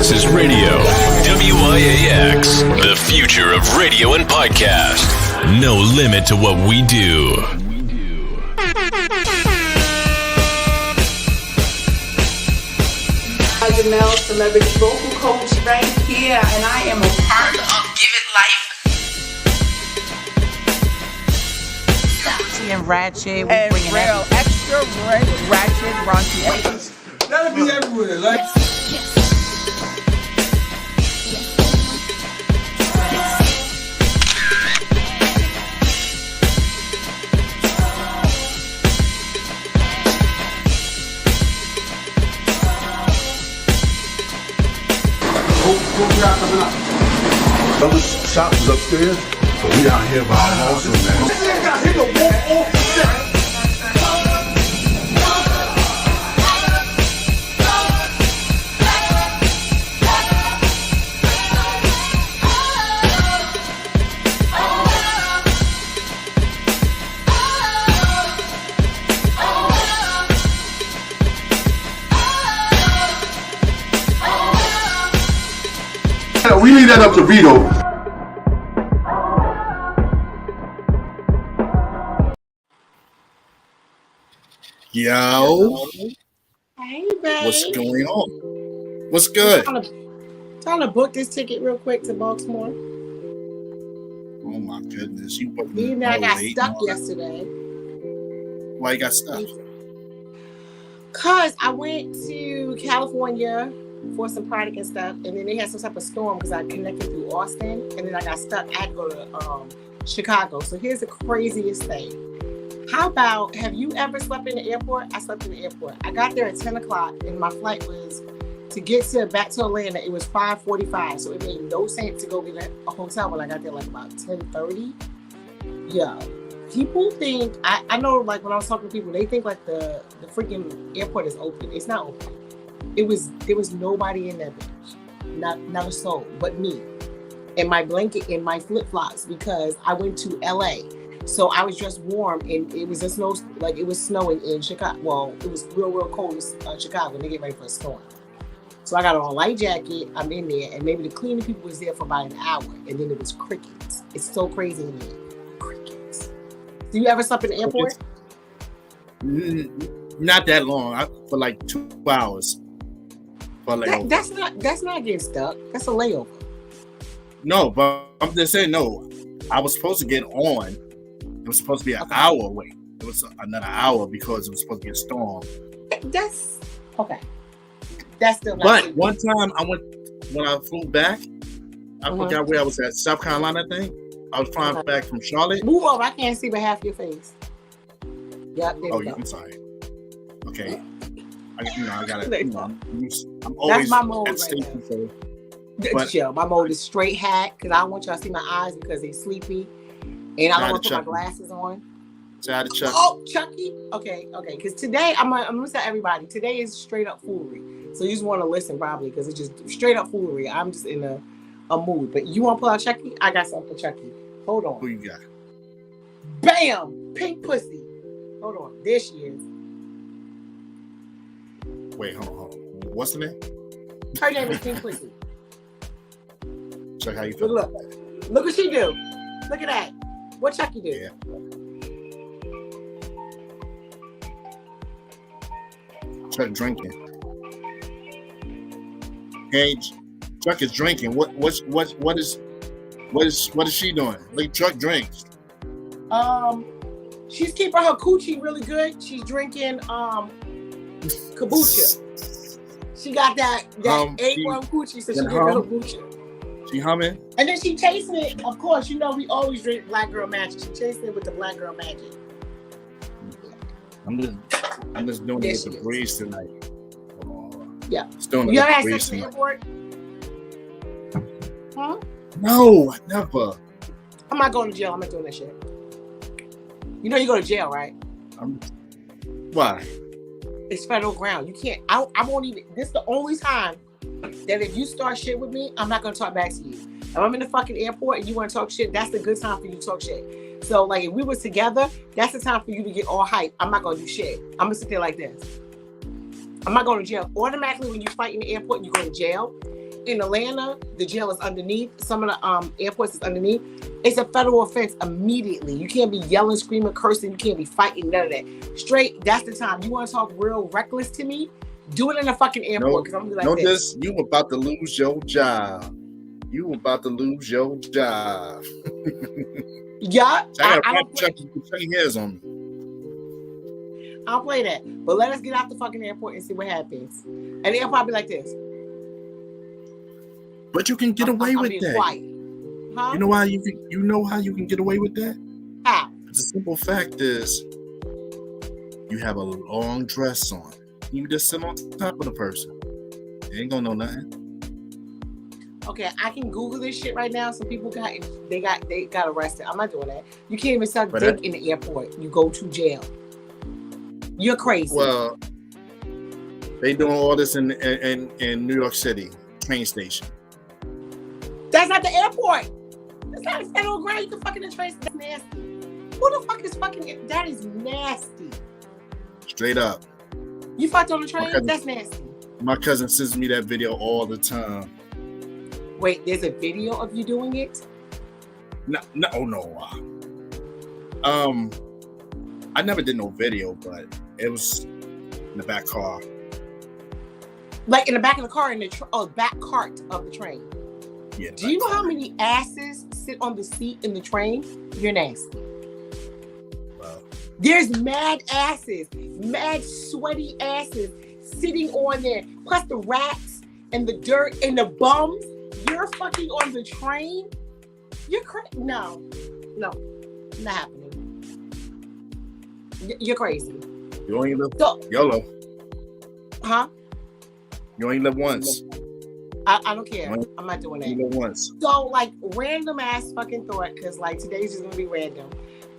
This is radio. WIAX, the future of radio and podcast. No limit to what we do. Janelle, celebrity vocal coach right here, and I am a part of Give It Life. And ratchet, we And bringing real, extra ratchet, raunchy ladies. That'll be everywhere, like. What we got coming up? Other shops is upstairs, so we out here by our also, man. This nigga got hit to walk off the set. We leave that up to Vito. Yo, Hey, babe. what's going on? What's good? Trying to book this ticket real quick to Baltimore. Oh my goodness, you booked You know, I got late stuck morning. yesterday. Why you got stuck? Cause I went to California for some product and stuff, and then they had some type of storm because I connected through Austin, and then I got stuck. I had to go to Chicago. So here's the craziest thing. How about, have you ever slept in the airport? I slept in the airport. I got there at 10 o'clock, and my flight was to get back to Atlanta. It was 5:45, so it made no sense to go get a hotel when I got there like about 10:30. Yeah. People think, I know, like when I was talking to people, they think like the freaking airport is open. It's not open. There was nobody in that bitch. Not a soul, but me. And my blanket and my flip-flops because I went to LA. So I was dressed warm, and it was it was snowing in Chicago. Well, it was real cold in Chicago, and they get ready for a storm. So I got on a light jacket, I'm in there, and maybe the cleaning people was there for about an hour, and then it was crickets. It's so crazy in there. Crickets. Do you ever slept in the airport? Not that long, for like 2 hours. That's not getting stuck. That's a layover. No, but I'm just saying, no. I was supposed to get on. It was supposed to be an hour away. It was another hour because it was supposed to be a storm. That's okay. That's still not. But one time when I flew back, I forgot where I was at, South Carolina, I think. I was flying back from Charlotte. Move over. I can't see but half your face. Yep. Oh, yeah, I'm sorry. Okay. I gotta. I'm always That's my mode at right station, now. so. But- Chill. My mode is straight hat because I don't want y'all to see my eyes because they're sleepy, and I don't want to put my glasses on. Shout out to Chuck. Oh, Chucky. Okay. Because today I'm gonna tell everybody. Today is straight up foolery. So you just want to listen probably because it's just straight up foolery. I'm just in a mood. But you want to pull out Chucky? I got something for Chucky. Hold on. Who you got? Bam! Pink pussy. Hold on. There she is. Wait, hold on. What's the name? Her name is Pink Pussy. Chuck, how you feel? Look what she do. Look at that. What Chucky do? Yeah. Chuck drinking. Hey, Chuck is drinking. What is she doing? Like Chuck drinks. She's keeping her coochie really good. She's drinking kombucha. She got that A1 coochie, so she drinking kombucha. She humming. And then she chasing it. Of course, you know we always drink Black Girl Magic. She chasing it with the Black Girl Magic. I'm just doing it with the breeze tonight. Yeah. You ever had sex in the airport? Huh? No, I never. I'm not going to jail. I'm not doing that shit. You know you go to jail, right? Why? It's federal ground. You can't. I won't even. This is the only time that if you start shit with me, I'm not gonna talk back to you. If I'm in the fucking airport and you want to talk shit, that's the good time for you to talk shit. So like if we was together, that's the time for you to get all hype. I'm not gonna do shit. I'm gonna sit there like this. I'm not going to jail. Automatically when you fight in the airport, you go to jail. in Atlanta, the jail is underneath. Some of the airports is underneath. It's a federal offense immediately. You can't be yelling, screaming, cursing. You can't be fighting, none of that. Straight, that's the time. You want to talk real reckless to me? Do it in a fucking airport. No, I'm gonna be like this. You about to lose your job. You about to lose your job. Yeah, I I got don't play, checking hairs on me. I don't play that. But let us get out the fucking airport and see what happens. And they'll probably be like this. But you can get away I'm with being that. quiet. Huh? You know why you know how you can get away with that? How? The simple fact is you have a long dress on. You just sit on top of the person. They ain't gonna know nothing. Okay, I can Google this shit right now. Some people got arrested. I'm not doing that. You can't even suck dick in the airport. You go to jail. You're crazy. Well, they doing all this in New York City train station. That's not the airport. That's not a federal ground. You can fucking the train. That's nasty. Who the fuck is fucking? That is nasty. Straight up. You fucked on the train? That's nasty. My cousin sends me that video all the time. Wait, there's a video of you doing it? No. I never did no video, but it was in the back car. Like in the back of the car, in the back cart of the train. Yeah. Do you know how many asses sit on the seat in the train? You're nasty. Wow. There's mad asses, mad sweaty asses sitting on there. Plus the rats and the dirt and the bums. You're fucking on the train? You're crazy. No, not happening. You're crazy. You only live YOLO. Huh? You only live once. I don't care. I'm not doing that. You live once. So, like, random ass fucking thought, because, like, today's just going to be random.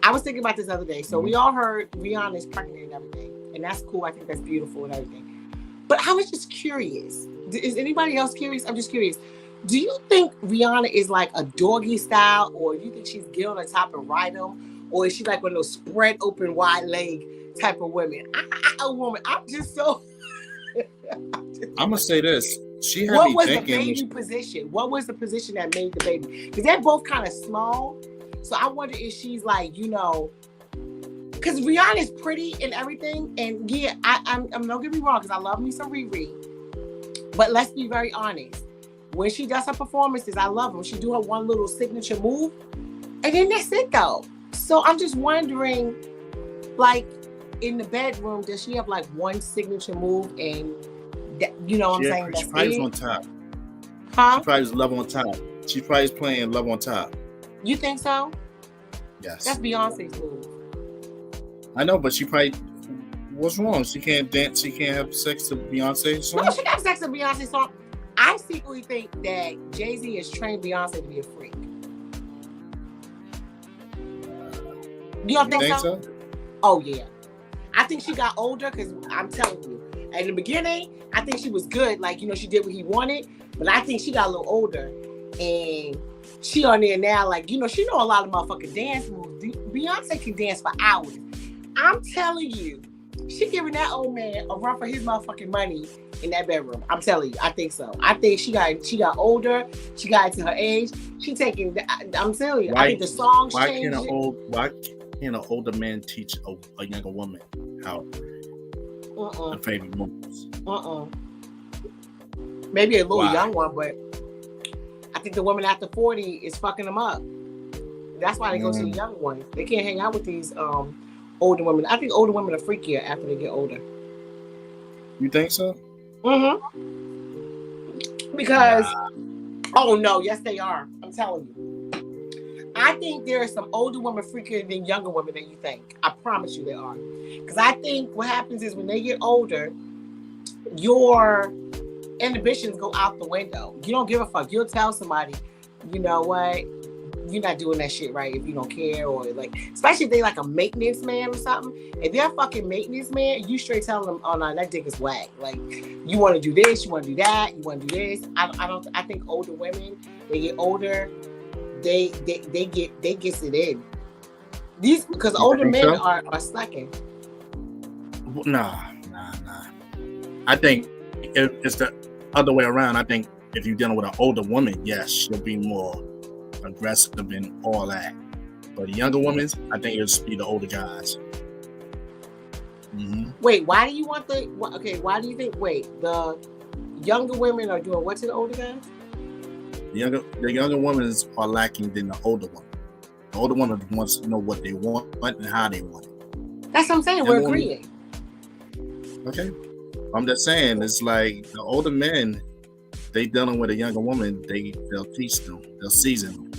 I was thinking about this the other day. So, we all heard Rihanna is pregnant and everything. And that's cool. I think that's beautiful and everything. But I was just curious. Is anybody else curious? I'm just curious. Do you think Rihanna is like a doggy style, or do you think she's get on the top and ride them, or is she like one of those spread open wide leg type of women? A woman. I'm just so. I'm gonna say this. She had what me was thinking. The baby position? What was the position that made the baby? Because they're both kind of small, so I wonder if she's like, because Rihanna is pretty and everything, and yeah, I'm don't get me wrong, because I love me some Riri, but let's be very honest. When she does her performances, I love them. She do her one little signature move, and then that's it though. So I'm just wondering, like, in the bedroom, does she have like one signature move, and that, what I'm saying? She probably on top. Huh? She probably is love on top. She probably is playing love on top. You think so? Yes. That's Beyonce's move. I know, but she probably. What's wrong? She can't dance. She can't have sex to Beyonce's song. No, she can have sex to Beyonce's song. I secretly think that Jay-Z has trained Beyonce to be a freak. You don't think so? Oh, yeah. I think she got older, because I'm telling you, in the beginning, I think she was good. Like, she did what he wanted. But I think she got a little older. And she on there now, like, she know a lot of motherfucking dance moves. Beyonce can dance for hours. I'm telling you, she giving that old man a run for his motherfucking money in that bedroom. I'm telling you, I think so. I think she got older. She got into her age. She taking. I'm telling you, I think the songs changed. Why can't an older man teach a younger woman how the favorite moves? Maybe a little young one, but I think the woman after 40 is fucking them up. That's why they go to the young ones. They can't hang out with these older women. I think older women are freakier after they get older. You think so? Because, oh no, yes they are. I'm telling you. I think there are some older women freakier than younger women than you think. I promise you there are. Because I think what happens is when they get older, your inhibitions go out the window. You don't give a fuck. You'll tell somebody, you know what? You're not doing that shit right if you don't care, or like, especially if they like a maintenance man or something. If they're a fucking maintenance man, you straight tell them, oh no, that dick is whack. Like, you want to do this, you want to do that, you want to do this. I think older women, they get older, they get it in. These, because older men are slacking. Nah. I think it's the other way around. I think if you're dealing with an older woman, yes, she'll be more aggressive and all that. But the younger women, I think it'll be the older guys. Mm-hmm. Wait, why do you want why do you think, the younger women are doing what to the older guys? The younger women are lacking than the older women. The older woman wants to know what they want and how they want it. That's what I'm saying. We're agreeing. Okay. I'm just saying, it's like the older men, they dealing with a younger woman, they'll teach them, they'll season them.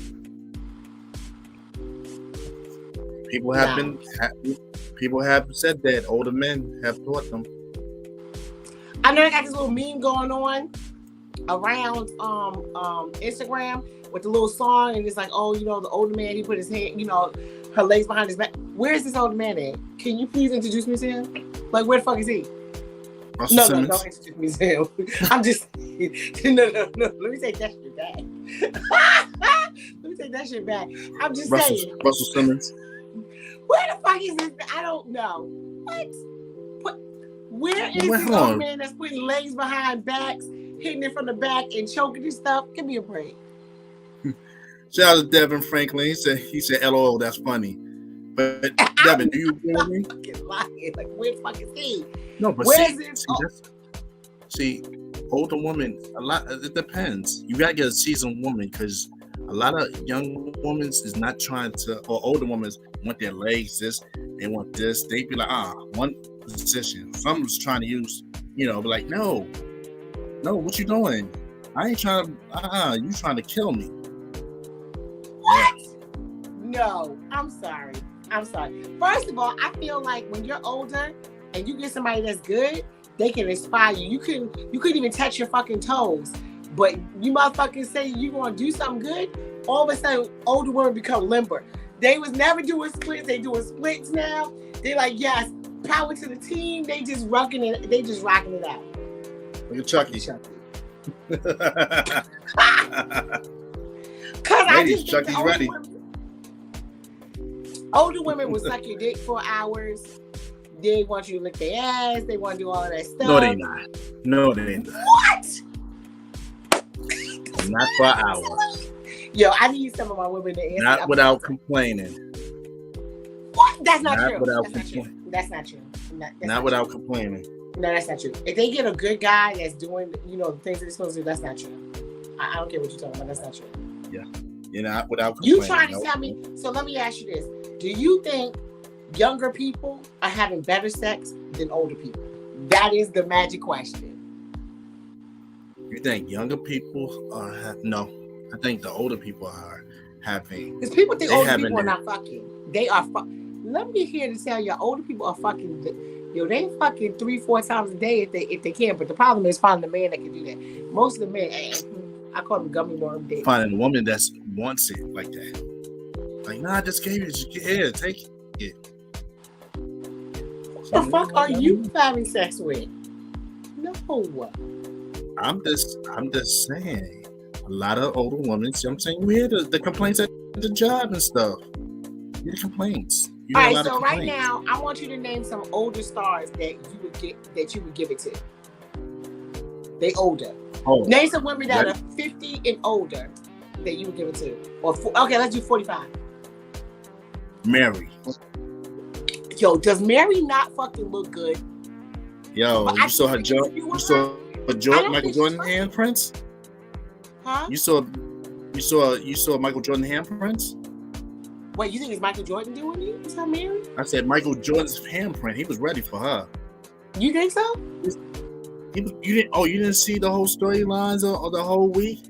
People have said that older men have taught them. I know I got this little meme going on around Instagram with the little song, and it's like, oh, the older man, he put his hand, her legs behind his back. Where's this older man at? Can you please introduce me to him? Like, where the fuck is he? No, don't introduce me to him. I'm just no. Let me take that shit back. Let me take that shit back. I'm just saying. Russell Simmons. Where the fuck is this? I don't know. What? Where is this old man that's putting legs behind backs, hitting it from the back and choking and stuff? Give me a break. Shout out to Devin Franklin. He said, LOL, that's funny. But Devin, do you agree with me? Fucking lying. Like, where the fuck is he? No, but where's this? See, older women, it depends. You gotta get a seasoned woman, because a lot of young women is not trying to, or older women want their legs this, they want this. They be like, one position. Someone's trying to use, be like, no, what you doing? I ain't trying to, you trying to kill me. What? Yeah. No, I'm sorry. First of all, I feel like when you're older and you get somebody that's good, they can inspire you. You couldn't even touch your fucking toes, but you motherfuckers say you want to do something good. All of a sudden, older women become limber. They was never doing splits. They doing splits now. They like, yes, power to the team. They just rocking it. They just rocking it out. Look at Chucky. Ladies, Chucky's ready. Older women will suck your dick for hours. They want you to lick their ass. They want to do all of that stuff. No, they not. What? Not for hours. Yo, I need some of my women to answer. Not without complaining. What? That's not true. That's not true. Not without complaining. No, that's not true. If they get a good guy that's doing, the things that they're supposed to do, that's not true. I don't care what you're talking about. That's not true. Yeah. You're not without complaining. You trying to tell me, so let me ask you this. Do you think younger people are having better sex than older people? That is the magic question. You think younger people no. I think the older people are having. Because people think older people are not fucking. They are Let me here to tell you, older people are fucking. They fucking 3-4 times a day if they can. But the problem is finding a man that can do that. Most of the men, I call them gummy worm dick. Finding a woman that wants it like that. Like, nah, I just gave it. Here, take it. The fuck are you having sex with? No. I'm just saying. A lot of older women, see what I'm saying? You hear the complaints at the job and stuff. You hear the complaints. All right, so right now, I want you to name some older stars that you would give it to. They older. Oh, name some women that are 50 and older that you would give it to. Okay, let's do 45. Mary. Yo, does Mary not fucking look good? Yo, you saw her Michael Jordan handprints? Huh? You saw Michael Jordan handprints? Wait, you think it's Michael Jordan doing it? Is that Mary? I said Michael Jordan's handprint. He was ready for her. You think so? You didn't see the whole storylines of the whole week?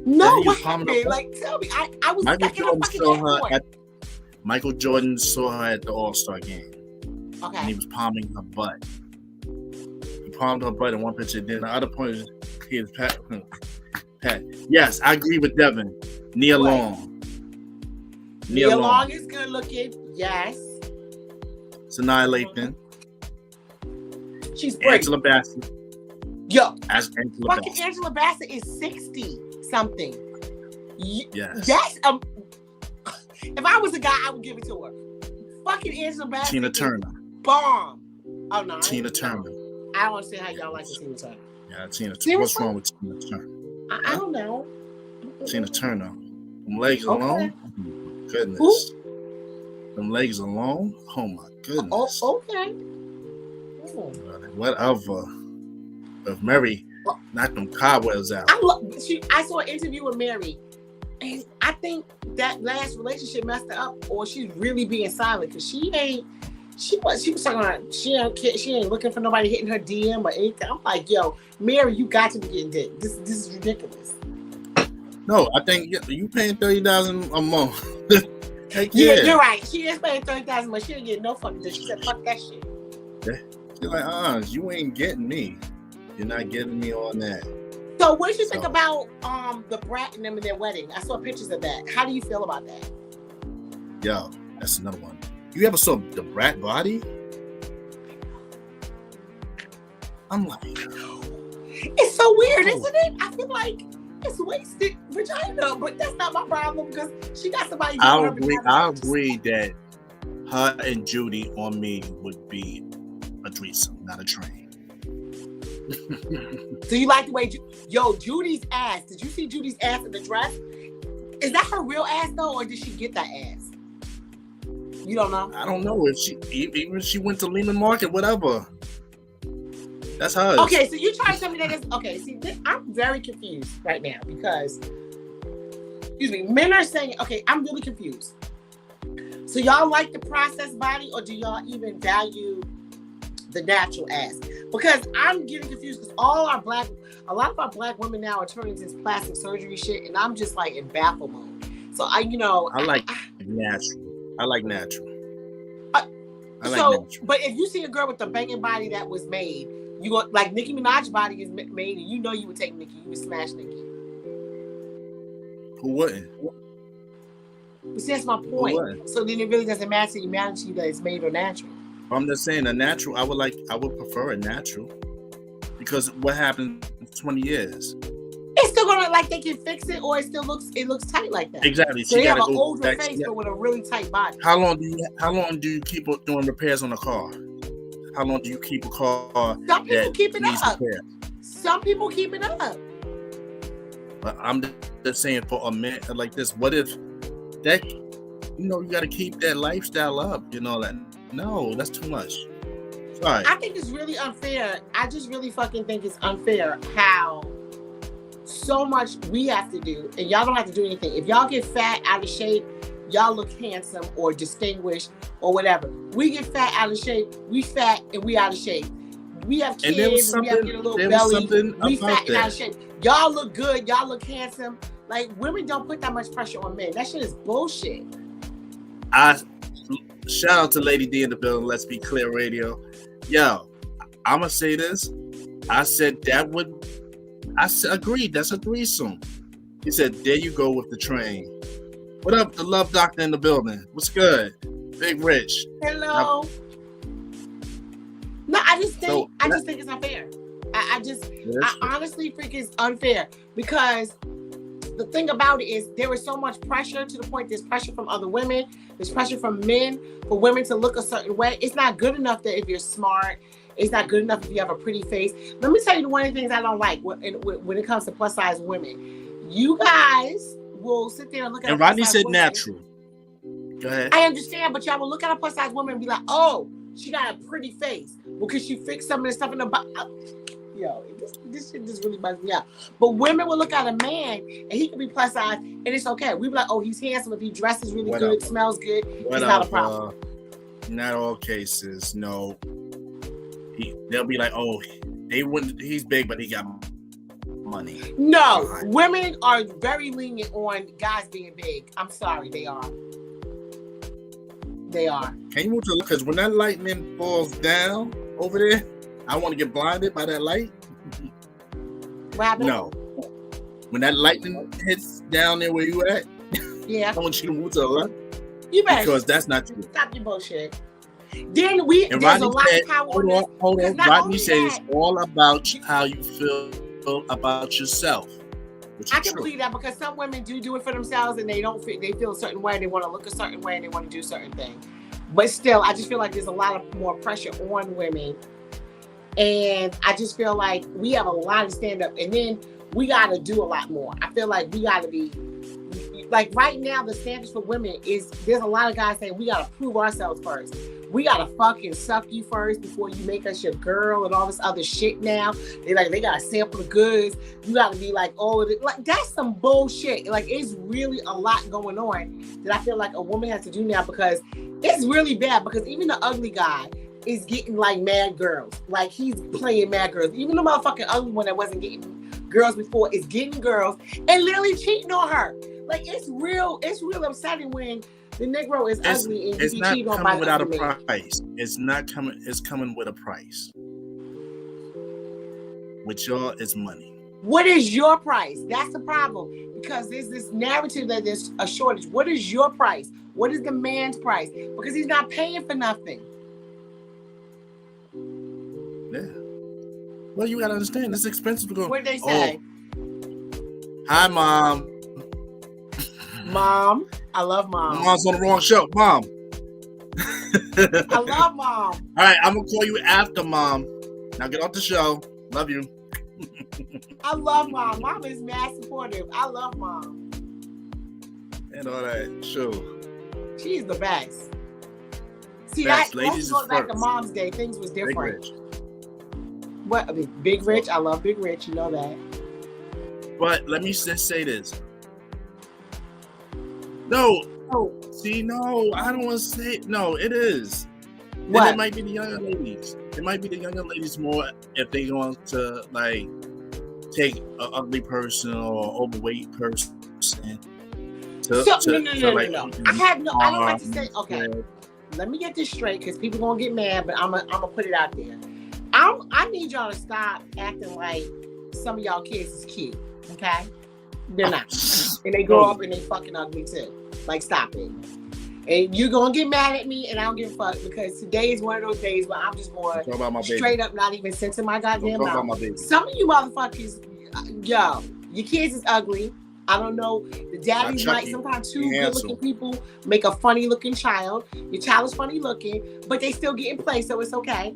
No, what happened? Like, tell me. I was stuck in a fucking airport. Michael Jordan saw her at the All-Star game. Okay. And he was palming her butt. He palmed her butt in one picture. Then the other point is he is Pat. Yes, I agree with Devin. Nia Long. Nia Long is good looking. Yes. Sanaa Lathan. She's pretty. Angela Bassett. Yo. As Angela Bassett. Angela Bassett is 60 something. Yes. That's if I was a guy, I would give it to her. Fucking Angela Bassett. Tina Turner. Bomb. Oh no. Tina Turner. I don't understand how y'all like Tina Turner. Yeah, Tina Turner. What's wrong with Tina Turner? I don't know. Tina Turner. Them legs alone. Goodness. Who? Them legs alone. Oh my goodness. Okay. Whatever. If Mary knocked them cobwebs out. I saw an interview with Mary, and I think that last relationship messed her up, or she's really being silent because she was talking about she ain't looking for nobody hitting her DM or anything. I'm like, yo, Mary, you got to be getting dick. This is ridiculous. No, I think you paying $30,000 a month. Heck Yeah, yeah, you're right. She is paying $30,000, but she ain't getting no fucking dick. She said, fuck that shit. You're like, you ain't getting me. You're not getting me on that. So what did you think about the brat and them in their wedding? I saw pictures of that. How do you feel about that? Yo, that's another one. You ever saw the brat body? I'm like, it's so weird, isn't it? I feel like it's wasted vagina, but that's not my problem because she got somebody. I agree that her and Judy on me would be a threesome, not a train. So you like the way Judy's ass? Did you see Judy's ass in the dress? Is that her real ass though, or did she get that ass? You don't know. I don't know if she went to Lehman Market, whatever. That's hers. Okay, so you try to tell me that is okay. See, I'm very confused right now because, excuse me, men are saying, okay, I'm really confused. So y'all like the processed body, or do y'all even value the natural ass? Because I'm getting confused because a lot of our black women now are turning into this plastic surgery shit, and I'm just like in baffle mode. So I like natural. I like natural. Natural. But if you see a girl with a banging body that was made, you go like Nicki Minaj's body is made, and you know you would take Nicki, you would smash Nicki. Who wouldn't? But see, that's my point. So then it really doesn't matter. You matter to you that it's made or natural. I'm just saying a natural. I would prefer a natural because what happened in 20 years? It's still gonna like they can fix it, or it looks tight like that. Exactly. So they have an older face, but with a really tight body. How long do you keep doing repairs on a car? How long do you keep a car? Some people keep it up. Repair? Some people keep it up. But I'm just saying for a man like this, what if that? You got to keep that lifestyle up. That. No, that's too much. Sorry. I think it's really unfair. I just really fucking think it's unfair how so much we have to do, and y'all don't have to do anything. If y'all get fat, out of shape, y'all look handsome or distinguished or whatever. We get fat, out of shape, we fat and we out of shape. We have kids, and we have to get a little belly, we fat and out of shape. Y'all look good, y'all look handsome. Like, women don't put that much pressure on men. That shit is bullshit. Shout out to Lady D in the building. Let's Be Clear Radio. Yo, I'm going to say this. I said agreed. That's a threesome. He said, there you go with the train. What up, the love doctor in the building? What's good? Big Rich. Hello. No, I just think it's unfair. I honestly think it's unfair because the thing about it is there is so much pressure to the point there's pressure from other women, there's pressure from men for women to look a certain way. It's not good enough that if you're smart, it's not good enough if you have a pretty face. Let me tell you one of the things I don't like when it comes to plus size women. You guys will sit there and look at and Rodney said natural. Go ahead. I understand, but y'all will look at a plus size woman and be like, oh, she got a pretty face because she fixed some of the stuff in the body. Yo, this shit just really bugs me out. But women will look at a man and he can be plus size and it's okay. We be like, oh, he's handsome. If he dresses really good, smells good, it's not a problem. Not all cases, no. They'll be like, oh, he's big, but he got money. No, women are very lenient on guys being big. I'm sorry, they are. They are. Can you move to because when that lightning falls down over there, I want to get blinded by that light. What happened? No. When that lightning hits down there where you at, yeah, I want you to move to the left. You better. Because that's not true. Stop your bullshit. Then there's Rodney a lot said, of power. Hold on. Rodney said it's all about how you feel about yourself. I can believe that because some women do it for themselves and they feel a certain way, they want to look a certain way and they want to do certain things. But still, I just feel like there's a lot of more pressure on women And I just feel like we have a lot of stand up, and then we got to do a lot more. I feel like we got to be like, right now, the standards for women is, there's a lot of guys saying we got to prove ourselves first. We got to fucking suck you first before you make us your girl and all this other shit now. They got to sample the goods. You got to be like, oh, like, that's some bullshit. Like, it's really a lot going on that I feel like a woman has to do now, because it's really bad, because even the ugly guy is getting like mad girls. Like, he's playing mad girls. Even the motherfucking ugly one that wasn't getting girls before is getting girls and literally cheating on her. Like, it's real upsetting when the Negro is ugly and you cheat on by the without a man. price. It's not coming. It's coming with a price. With y'all, it's money. What is your price? That's the problem, because there's this narrative that there's a shortage. What is your price? What is the man's price? Because he's not paying for nothing. Yeah. Well, you gotta understand, it's expensive to go. What they say? Hi, Mom. Mom, I love Mom. My mom's on the wrong show, Mom. I love Mom. All right, I'm gonna call you after, Mom. Now get off the show. Love you. I love Mom. Mom is mad supportive. I love Mom. And all that. Sure. She's the best. See, Best. that Ladies goes is back to first. Mom's Day. Things was Big different. Rich. What? I mean, Big Rich. I love Big Rich. You know that. But let me just say this. No. See, no, I don't want to say it. No, it is. What? And it might be the younger ladies. It might be the younger ladies more if they going to like take an ugly person or overweight person. No. I have no. I don't like to say. Okay, let me get this straight, because people gonna get mad, but I'm gonna put it out there. I need y'all to stop acting like some of y'all kids is cute. Okay, they're not, and they grow up and they fucking ugly too. Like, stop it. And you're gonna get mad at me, and I don't give a fuck, because today is one of those days where I'm just going straight up, not even sensing my goddamn mouth. Some of you motherfuckers, yo, your kids is ugly. I don't know. The daddies might sometimes two good-looking people make a funny-looking child. Your child is funny-looking, but they still get in play, so it's okay.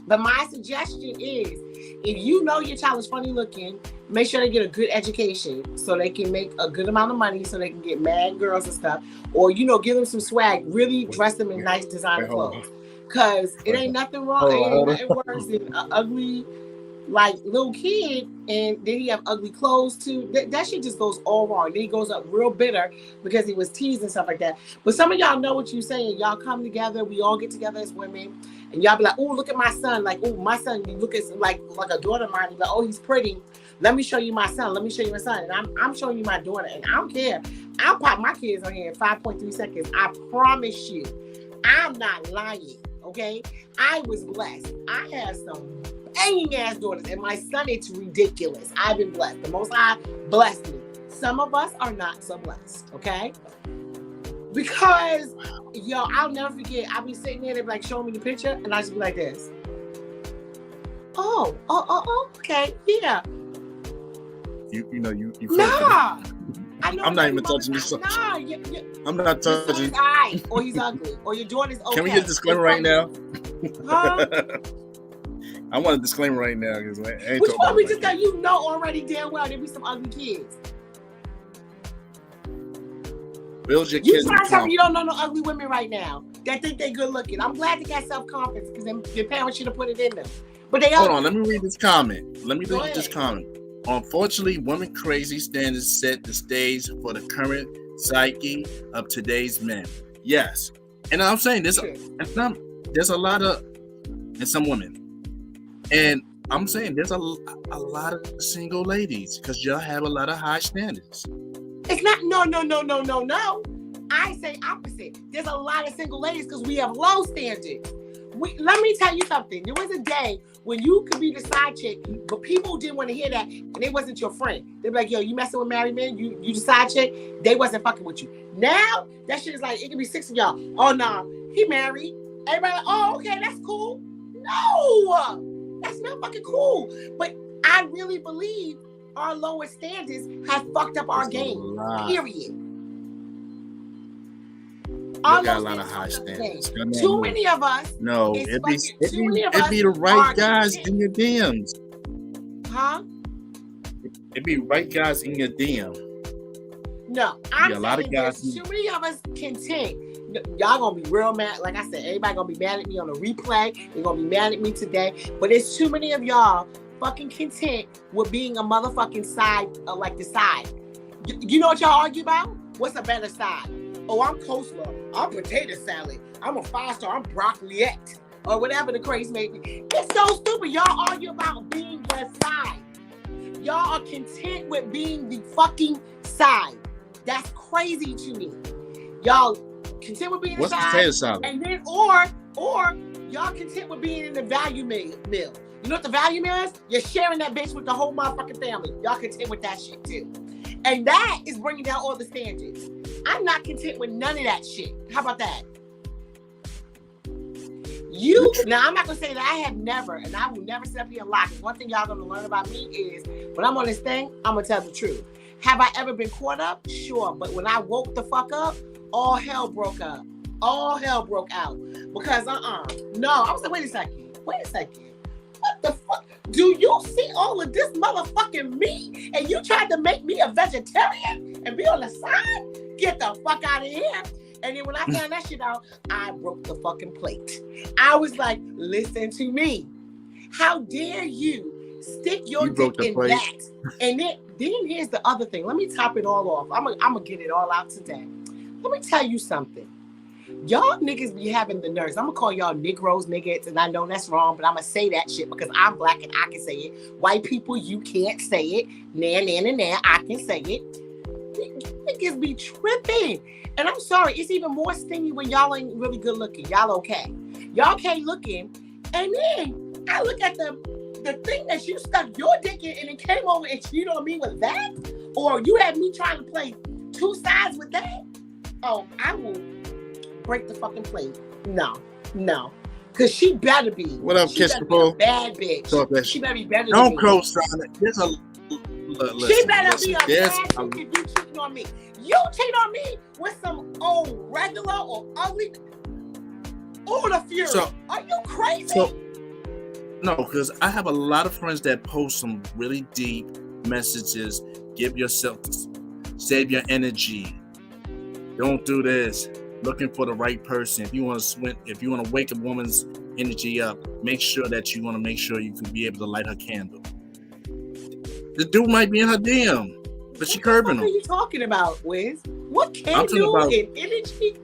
But my suggestion is, if you know your child is funny-looking, make sure they get a good education so they can make a good amount of money, so they can get mad girls and stuff. Or, give them some swag. Really dress them in nice designer clothes. Because it ain't nothing wrong. It ain't nothing worse than an ugly, like, little kid, and then he have ugly clothes too. That shit just goes all wrong. Then he goes up real bitter because he was teased and stuff like that. But some of y'all know what you're saying. Y'all come together. We all get together as women, and y'all be like, "Oh, look at my son! Like, oh, my son. You look at like a daughter of mine. He's like, oh, he's pretty. Let me show you my son. Let me show you my son." And I'm showing you my daughter, and I don't care. I'll pop my kids on here in 5.3 seconds. I promise you, I'm not lying. Okay, I was blessed. I have some banging ass daughters, and my son, it's ridiculous. I've been blessed. The Most High blessed me. Some of us are not so blessed, okay? Because, I'll never forget. I'll be sitting there, they'll be like, showing me the picture, and I just be like this. Oh, okay, yeah. You Nah. I'm not even touching this. Nah, I'm not touching. He's alright, or he's ugly, or your daughter's okay. Can we get a disclaimer right now? Huh? I want a disclaimer right now, because I ain't Which talking one about we it just like got? You know already damn well there be some ugly kids. Build your You kids. trying to tell me you don't know no ugly women right now that think they good looking? I'm glad they got self-confidence, because their parents should have put it in them. But they Hold on, let me read this comment. Go This ahead. comment. Unfortunately, women crazy standards set the stage for the current psyche of today's men. Yes, and I'm saying there's a lot of, and some women, and I'm saying there's a lot of single ladies, because y'all have a lot of high standards. It's not no. I say opposite. There's a lot of single ladies because we have low standards. Let me tell you something. There was a day when you could be the side chick, but people didn't want to hear that, and they wasn't your friend. They'd be like, yo, you messing with married men? You the side chick? They wasn't fucking with you. Now, that shit is like, it could be 6 of y'all. Oh, no, he married. Everybody like, oh, okay, that's cool. No, that's not fucking cool. But I really believe our lower standards have fucked up our game, period. got a lot of high standards. Too many of us. No, It's it be fucking- it be the right guys in your DMs. Huh? It be right guys in your DM. No, I'm a lot of saying guys there's too many of us content. Y'all gonna be real mad. Like I said, everybody gonna be mad at me on the replay. They're gonna be mad at me today. But it's too many of y'all fucking content with being a motherfucking side, like the side. You know what y'all argue about? What's a better side? Oh, I'm coleslaw. I'm potato salad. I'm a 5-star. I'm broccoliette. Or whatever the craze may be. It's so stupid. Y'all argue about being the side. Y'all are content with being the fucking side. That's crazy to me. Y'all content with being What's the side. potato salad? And then, or y'all content with being in the value meal. You know what the value meal is? You're sharing that bitch with the whole motherfucking family. Y'all content with that shit too. And that is bringing down all the standards. I'm not content with none of that shit. How about that? Now I'm not gonna say that I have never, and I will never sit up here and lie. One thing y'all gonna learn about me is when I'm on this thing, I'm gonna tell the truth. Have I ever been caught up? Sure, but when I woke the fuck up, all hell broke up. All hell broke out. Because no, I was like, wait a second. What the fuck? Do you see all of this motherfucking meat? And you tried to make me a vegetarian and be on the side? Get the fuck out of here. And then when I found that shit out, I broke the fucking plate. I was like, listen to me. How dare you stick your dick in that? And then here's the other thing. Let me top it all off. I'm gonna get it all out today. Let me tell you something. Y'all niggas be having the nerves. I'm gonna call y'all Negroes niggas, and I know that's wrong, but I'm gonna say that shit because I'm black and I can say it. White people, you can't say it. Nah, I can say it. Niggas be tripping. And I'm sorry, it's even more stingy when y'all ain't really good looking. Y'all okay. Y'all okay looking. And then I look at the thing that you stuck your dick in and it came over and cheated on me with that? Or you had me trying to play two sides with that? Oh, I will break the fucking plate. No. Cause she better be. What up, Kiss Ball? Bad bitch. She better be better than me. Don't co-sign it. There's a she better be a bad bitch if you cheating on me. You cheat on me with some old regular or ugly. Oh, the fury. So, are you crazy? No, because I have a lot of friends that post some really deep messages. Save your energy. Don't do this. Looking for the right person. If you want to wake a woman's energy up, make sure that you want to make sure you can be able to light her candle. The dude might be in her DM. But she curving them. What are you talking about, Wiz? What candle and energy?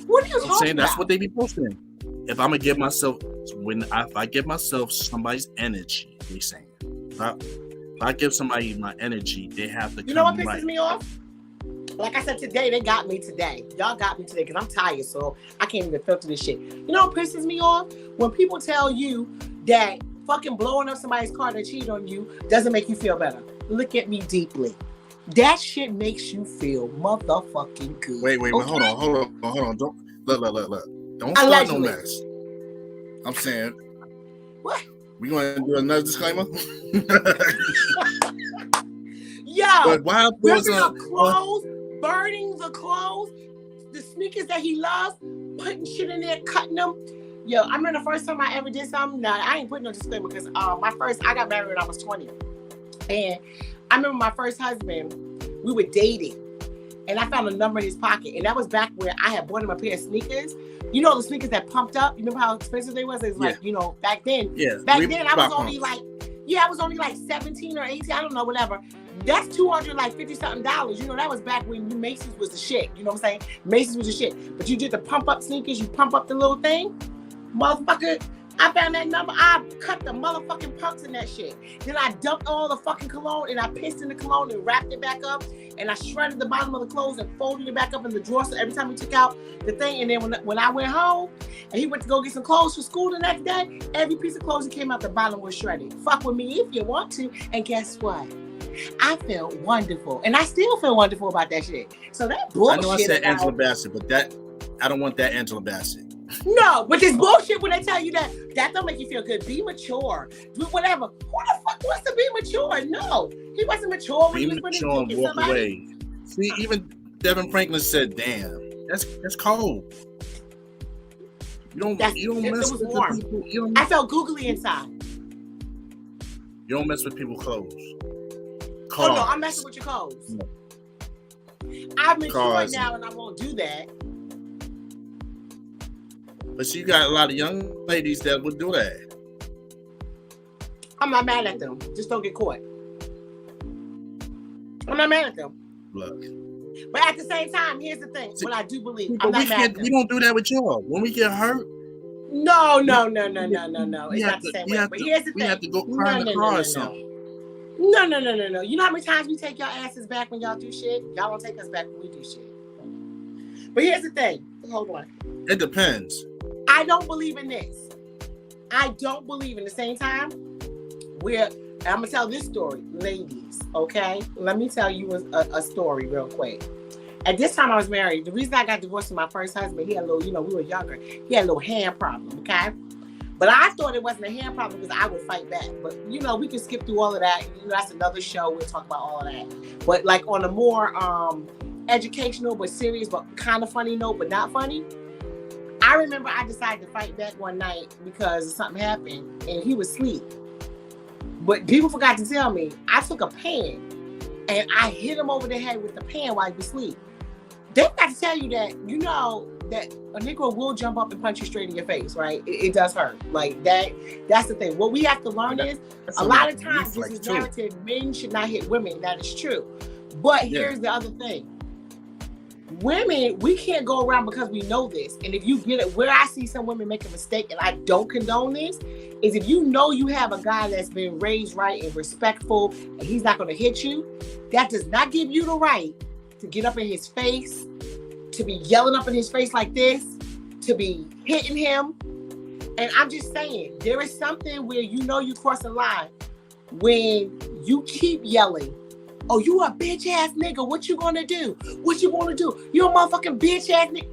What are you talking about? I'm saying that's what they be posting. If I'm gonna give myself, if I give myself somebody's energy, they saying. If I give somebody my energy, they have to. You know what pisses me off? Like I said today, they got me today. Y'all got me today because I'm tired, so I can't even filter this shit. You know what pisses me off? When people tell you that fucking blowing up somebody's car that cheated on you doesn't make you feel better. Look at me deeply. That shit makes you feel motherfucking good. Wait, okay? hold on. Don't look. Don't start no mess. I'm saying, what? We gonna do another disclaimer? Yo, burning the clothes, the sneakers that he loves, putting shit in there, cutting them. Yo, I remember the first time I ever did something. Nah, I ain't putting no disclaimer because I got married when I was 20, and I remember my first husband, we were dating, and I found a number in his pocket. And that was back where I had bought him a pair of sneakers. You know the sneakers that pumped up? You remember how expensive they was? It was like, back then. Yeah. Back then, I was only like 17 or 18. I don't know, whatever. That's $250-something. You know, that was back when Macy's was the shit. You know what I'm saying? Macy's was the shit. But you did the pump up sneakers. You pump up the little thing. Motherfucker. I found that number. I cut the motherfucking pumps in that shit. Then I dumped all the fucking cologne and I pissed in the cologne and wrapped it back up. And I shredded the bottom of the clothes and folded it back up in the drawer. So every time we took out the thing, and then when I went home and he went to go get some clothes for school the next day, every piece of clothes that came out the bottom was shredded. Fuck with me if you want to. And guess what? I felt wonderful. And I still feel wonderful about that shit. So that bullshit. I know I said Angela Bassett, but I don't want that Angela Bassett. No, but this bullshit when they tell you that don't make you feel good. Be mature. Do whatever. Who the fuck wants to be mature? No, he wasn't mature when he was putting and walk away. See, even Devin Franklin said, "Damn." That's cold. You don't mess with the people. I felt googly inside. You don't mess with people's clothes. Oh no, I'm messing with your clothes. No. I'm mature now and I won't do that. But you got a lot of young ladies that would do that. I'm not mad at them. Just don't get caught. I'm not mad at them. Look. But at the same time, here's the thing. What I do believe, I'm not mad at them. We don't do that with y'all. When we get hurt. No. It's not the same way. But here's the thing. We have to go cry in the car or something. No. You know how many times we take your asses back when y'all do shit? Y'all don't take us back when we do shit. But here's the thing. Hold on. It depends. I don't believe in this. I don't believe in the same time. I'm going to tell this story, ladies, okay? Let me tell you a story real quick. At this time I was married. The reason I got divorced from my first husband, he had a little, we were younger. He had a little hand problem, okay? But I thought it wasn't a hand problem because I would fight back. But, we can skip through all of that. That's another show. We'll talk about all of that. But, like, on a more educational but serious but kind of funny note, but not funny, I remember I decided to fight back one night because something happened and he was asleep. But people forgot to tell me, I took a pan and I hit him over the head with the pan while he was asleep. They forgot to tell you that, that a Negro will jump up and punch you straight in your face, right? It does hurt. Like that's the thing. What we have to learn is a lot of times this is narrative, men should not hit women. That is true. But here's the other thing. Women, we can't go around because we know this. And if you get it, where I see some women make a mistake, and I don't condone this, is if you know you have a guy that's been raised right and respectful, and he's not going to hit you, that does not give you the right to get up in his face, to be yelling up in his face like this, to be hitting him. And I'm just saying, there is something where you cross the line when you keep yelling, oh, you a bitch ass nigga. What you gonna do? What you gonna do? You a motherfucking bitch ass nigga.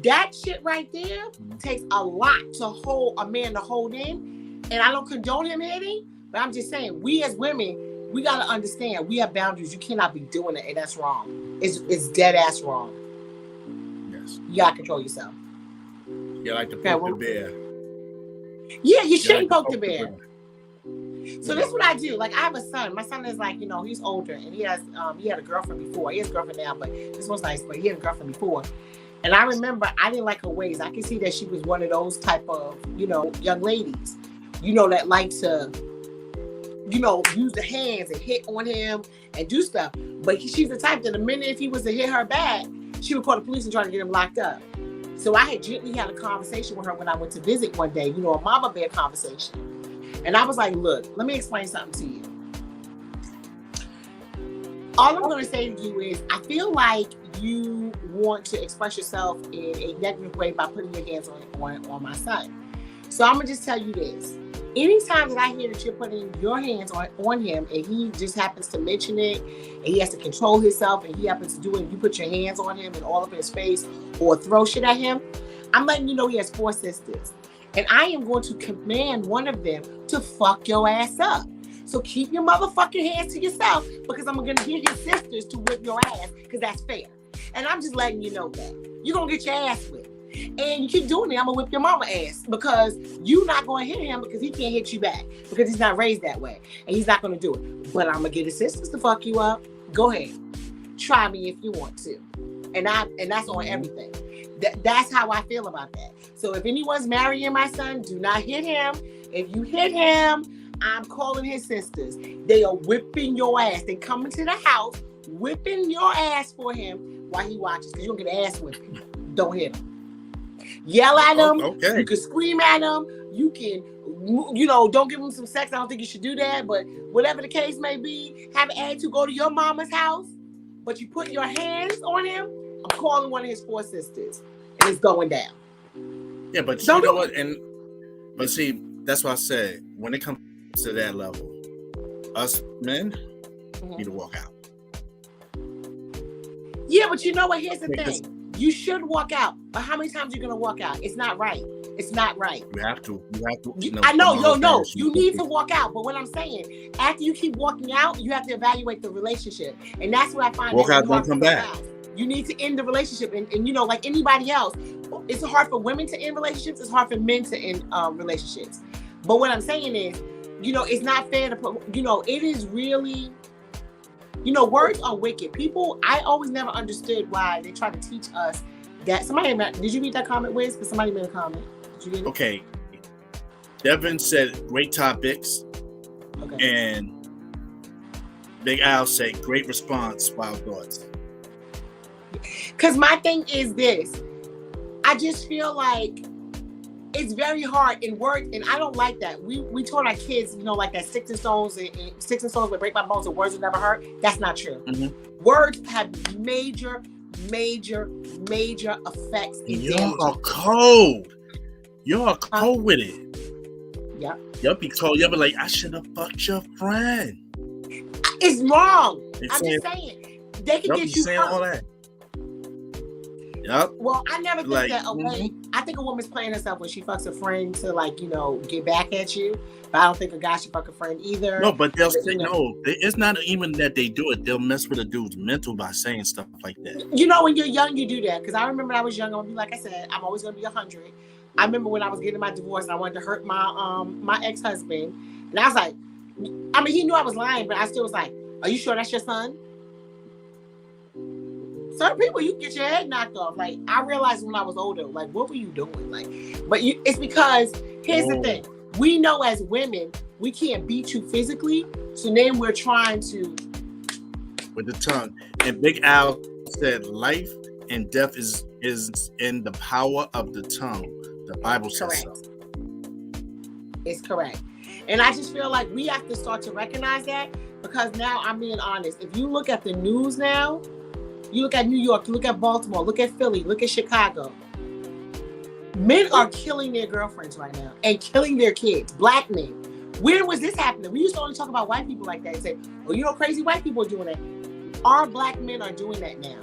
That shit right there takes a lot to hold a man to hold in. And I don't condone him hitting, but I'm just saying, we as women, we gotta understand we have boundaries. You cannot be doing it, and that's wrong. It's dead ass wrong. Yes. You gotta control yourself. You like to poke the bear. Yeah, you shouldn't poke the bear. So this is what I do. Like, I have a son. My son is like, he's older and he had a girlfriend before. He has a girlfriend now, but this one's nice, but he had a girlfriend before. And I remember I didn't like her ways. I could see that she was one of those type of, young ladies, that like to, use the hands and hit on him and do stuff. But she's the type that the minute if he was to hit her bad, she would call the police and try to get him locked up. So I had gently had a conversation with her when I went to visit one day, a mama bear conversation. And I was like, look, let me explain something to you. All I'm going to say to you is, I feel like you want to express yourself in a negative way by putting your hands on my son. So I'm going to just tell you this. Anytime that I hear that you're putting your hands on him and he just happens to mention it and he has to control himself and he happens to do it and you put your hands on him and all up in his face or throw shit at him, I'm letting you know he has 4 sisters. And I am going to command one of them to fuck your ass up. So keep your motherfucking hands to yourself because I'm going to get his sisters to whip your ass because that's fair. And I'm just letting you know that. You're going to get your ass whipped. And you keep doing it, I'm going to whip your mama ass because you're not going to hit him because he can't hit you back because he's not raised that way. And he's not going to do it. But I'm going to get his sisters to fuck you up. Go ahead. Try me if you want to. And that's on everything. That's how I feel about that. So if anyone's marrying my son, do not hit him. If you hit him, I'm calling his sisters. They are whipping your ass. They come into the house, whipping your ass for him while he watches. Because you'll get an ass whipping. Don't hit him. Yell at him. Okay. You can scream at him. You can, don't give him some sex. I don't think you should do that. But whatever the case may be, have an attitude, go to your mama's house. But you put your hands on him, I'm calling one of his 4 sisters. And it's going down. Yeah, but you know what? But see, that's why I said, when it comes to that level, us men need to walk out. Yeah, but you know what? Here's the thing. You should walk out. But how many times are you going to walk out? It's not right. It's not right. You have to. I know. You need to walk out. But what I'm saying, after you keep walking out, you have to evaluate the relationship. And that's what I find. Walk out, don't come back. You need to end the relationship. And you know, like anybody else, it's hard for women to end relationships. It's hard for men to end relationships. But what I'm saying is, you know, it's not fair to put, you know, it is really, you know, words are wicked. People, I always never understood why they try to teach us that. Did you read that comment, Wiz? Because somebody made a comment. Did you get it? Okay. Devin said great topics. Okay. And Big Al said great response, wild thoughts. Because my thing is this. I just feel like it's very hard in words, and I don't like that. We taught our kids, you know, like that sticks and stones will break my bones and words will never hurt. That's not true. Mm-hmm. Words have major effects in Y'all are cold. Y'all are cold with it. Yeah. Y'all be cold. Y'all be like, I should have fucked your friend. It's wrong. I'm just saying. They can get you saying hurt. All that. Yep. Well, I never think that way. I think a woman's playing herself when she fucks a friend to, like, you know, get back at you. But I don't think a guy should fuck a friend either. No, but they'll say no. It's not even that they do it. They'll mess with a dude's mental by saying stuff like that. You know, when you're young, you do that. Because I remember when I was young, I'm gonna be like I said, I'm always gonna be 100. I remember when I was getting my divorce, and I wanted to hurt my my ex-husband, and I was like, I mean, he knew I was lying, but I still was like, are you sure that's your son? Certain people, you can get your head knocked off. Like, I realized when I was older, like, what were you doing? Like, but it's because, here's the thing. We know as women, we can't beat you physically. So then we're trying to. With the tongue. And Big Al said, life and death is in the power of the tongue. The Bible says so. It's correct. And I just feel like we have to start to recognize that, because now I'm being honest. If you look at the news now, you look at New York, you look at Baltimore, look at Philly, look at Chicago. Men are killing their girlfriends right now and killing their kids, black men. Where was this happening? We used to only talk about white people like that and say, oh, you know, crazy white people are doing that. Our black men are doing that now.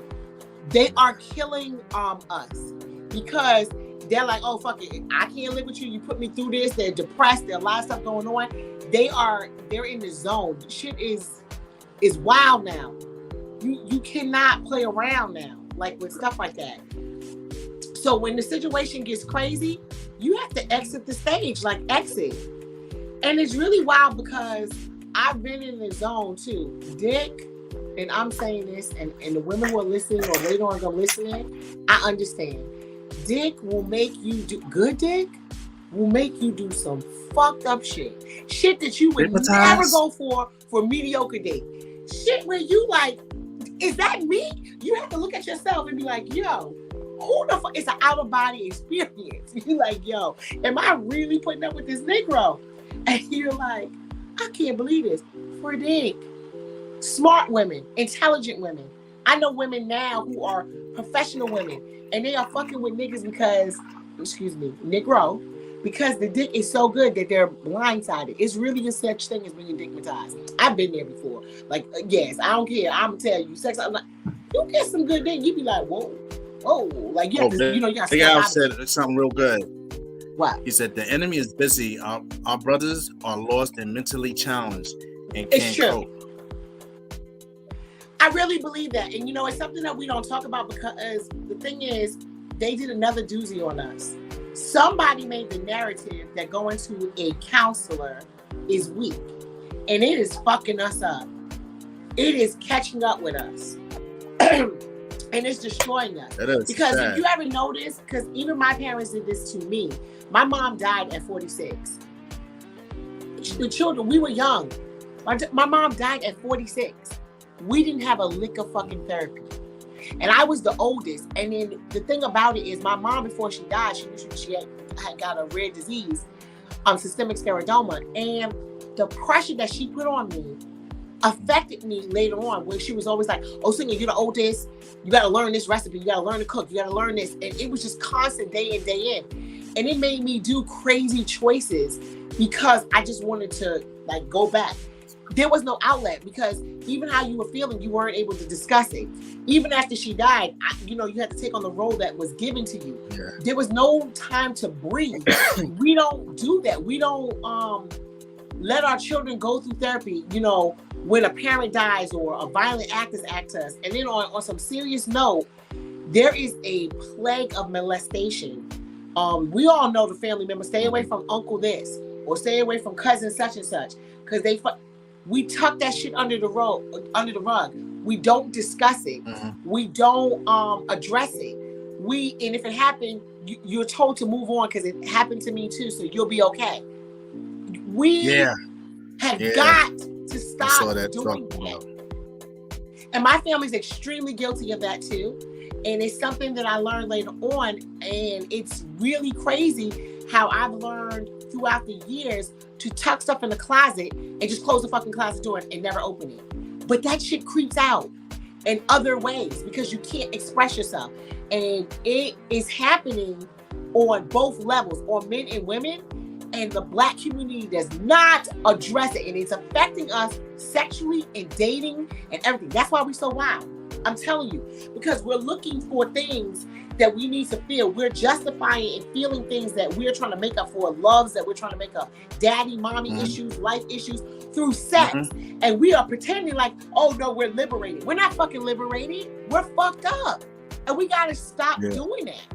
They are killing us because they're like, oh, fuck it. I can't live with you. You put me through this. They're depressed. There's a lot of stuff going on. They're in the zone. Shit is wild now. You cannot play around now, like with stuff like that. So when the situation gets crazy, you have to exit the stage, like exit. And it's really wild because I've been in the zone too. Dick, and I'm saying this, and the women who are listening or later on going to listen, I understand. Dick will make you do, good dick will make you do some fucked up shit. Shit that you would never go for mediocre dick. Shit where you like, is that me? You have to look at yourself and be like, yo, who the fuck? It's an out of body experience. You're like, yo, am I really putting up with this Negro? And you're like, I can't believe this. For dick. Smart women, intelligent women. I know women now who are professional women, and they are fucking with niggas because, Negro, because the dick is so good that they're blindsided. It's really a such thing as being dickmatized. I've been there before. Like, yes, I don't care. I'm gonna tell you, sex. I'm like, you get some good dick, you be like, whoa, like you have to, you know, you got. Big Al said something real good. What? He said the enemy is busy. Our brothers are lost and mentally challenged and can't cope. I really believe that, and you know, it's something that we don't talk about because the thing is, they did another doozy on us. Somebody made the narrative that going to a counselor is weak, and it is fucking us up. It is catching up with us, and it's destroying us. It is because sad. If you ever notice, because even my parents did this to me. My mom died at 46. The children, we were young. My mom died at 46. We didn't have a lick of fucking therapy. And I was the oldest. And then the thing about it is my mom, before she died, she had got a rare disease, systemic scleroderma. And the pressure that she put on me affected me later on, when she was always like, oh, Singer, you're the oldest. You got to learn this recipe. You got to learn to cook. You got to learn this. And it was just constant day in, day in. And it made me do crazy choices because I just wanted to like go back. There was no outlet because even how you were feeling, you weren't able to discuss it. Even after she died, you had to take on the role that was given to you. Yeah. There was no time to breathe. We don't do that. We don't let our children go through therapy, when a parent dies or a violent act is act to us. And then on some serious note, there is a plague of molestation. We all know the family members, stay away from uncle this or stay away from cousin such and such, because we tuck that shit under the rug. We don't discuss it. We don't address it. And if it happened, you're told to move on because it happened to me too, so you'll be okay. We have got to stop doing that. And my family's extremely guilty of that too. And it's something that I learned later on. And it's really crazy how I've learned throughout the years to tuck stuff in the closet and just close the fucking closet door and never open it. But that shit creeps out in other ways because you can't express yourself. And it is happening on both levels, on men and women. And the Black community does not address it. And it's affecting us sexually and dating and everything. That's why we're so wild. I'm telling you, because we're looking for things that we need to feel. We're justifying and feeling things that we're trying to make up for, loves that we're trying to make up, daddy, mommy issues, life issues through sex. And we are pretending like, oh no, we're liberated. We're not fucking liberated. We're fucked up. And we got to stop doing that.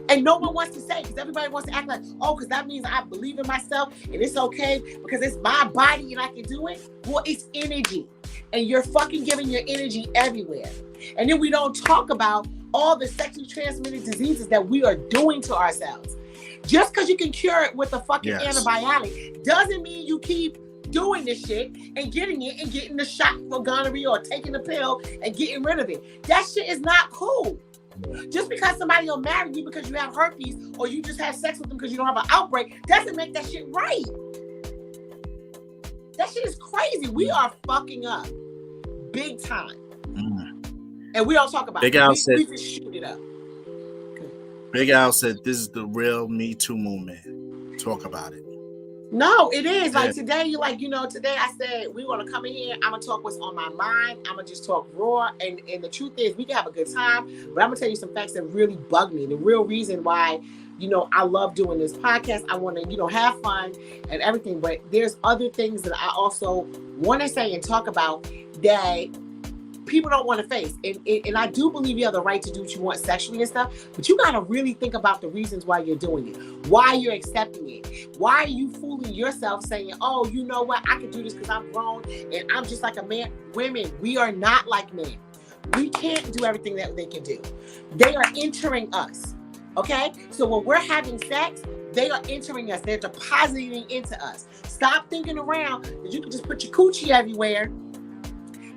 And no one wants to say, because everybody wants to act like, oh, because that means I believe in myself and it's okay because it's my body and I can do it. Well, it's energy. And you're fucking giving your energy everywhere. And then we don't talk about all the sexually transmitted diseases that we are doing to ourselves. Just because you can cure it with a fucking antibiotic doesn't mean you keep doing this shit and getting it and getting the shot for gonorrhea or taking the pill and getting rid of it. That shit is not cool. Just because somebody will marry you because you have herpes or you just have sex with them because you don't have an outbreak doesn't make that shit right. That shit is crazy. We are fucking up big time. And we don't talk about Big it. Al We said, just shoot it up. Big Al said, this is the real Me Too movement. Talk about it. No, it is. Like today, you're like, today I said, we want to come in here. I'm going to talk what's on my mind. I'm going to just talk raw. And the truth is, we can have a good time. But I'm going to tell you some facts that really bug me. The real reason why, I love doing this podcast. I want to, have fun and everything. But there's other things that I also want to say and talk about that people don't want to face. And I do believe you have the right to do what you want sexually and stuff, but you got to really think about the reasons why you're doing it, why you're accepting it. Why are you fooling yourself saying, oh, you know what? I can do this because I'm grown and I'm just like a man. Women, we are not like men. We can't do everything that they can do. They are entering us. Okay? So when we're having sex, they are entering us. They're depositing into us. Stop thinking around that you can just put your coochie everywhere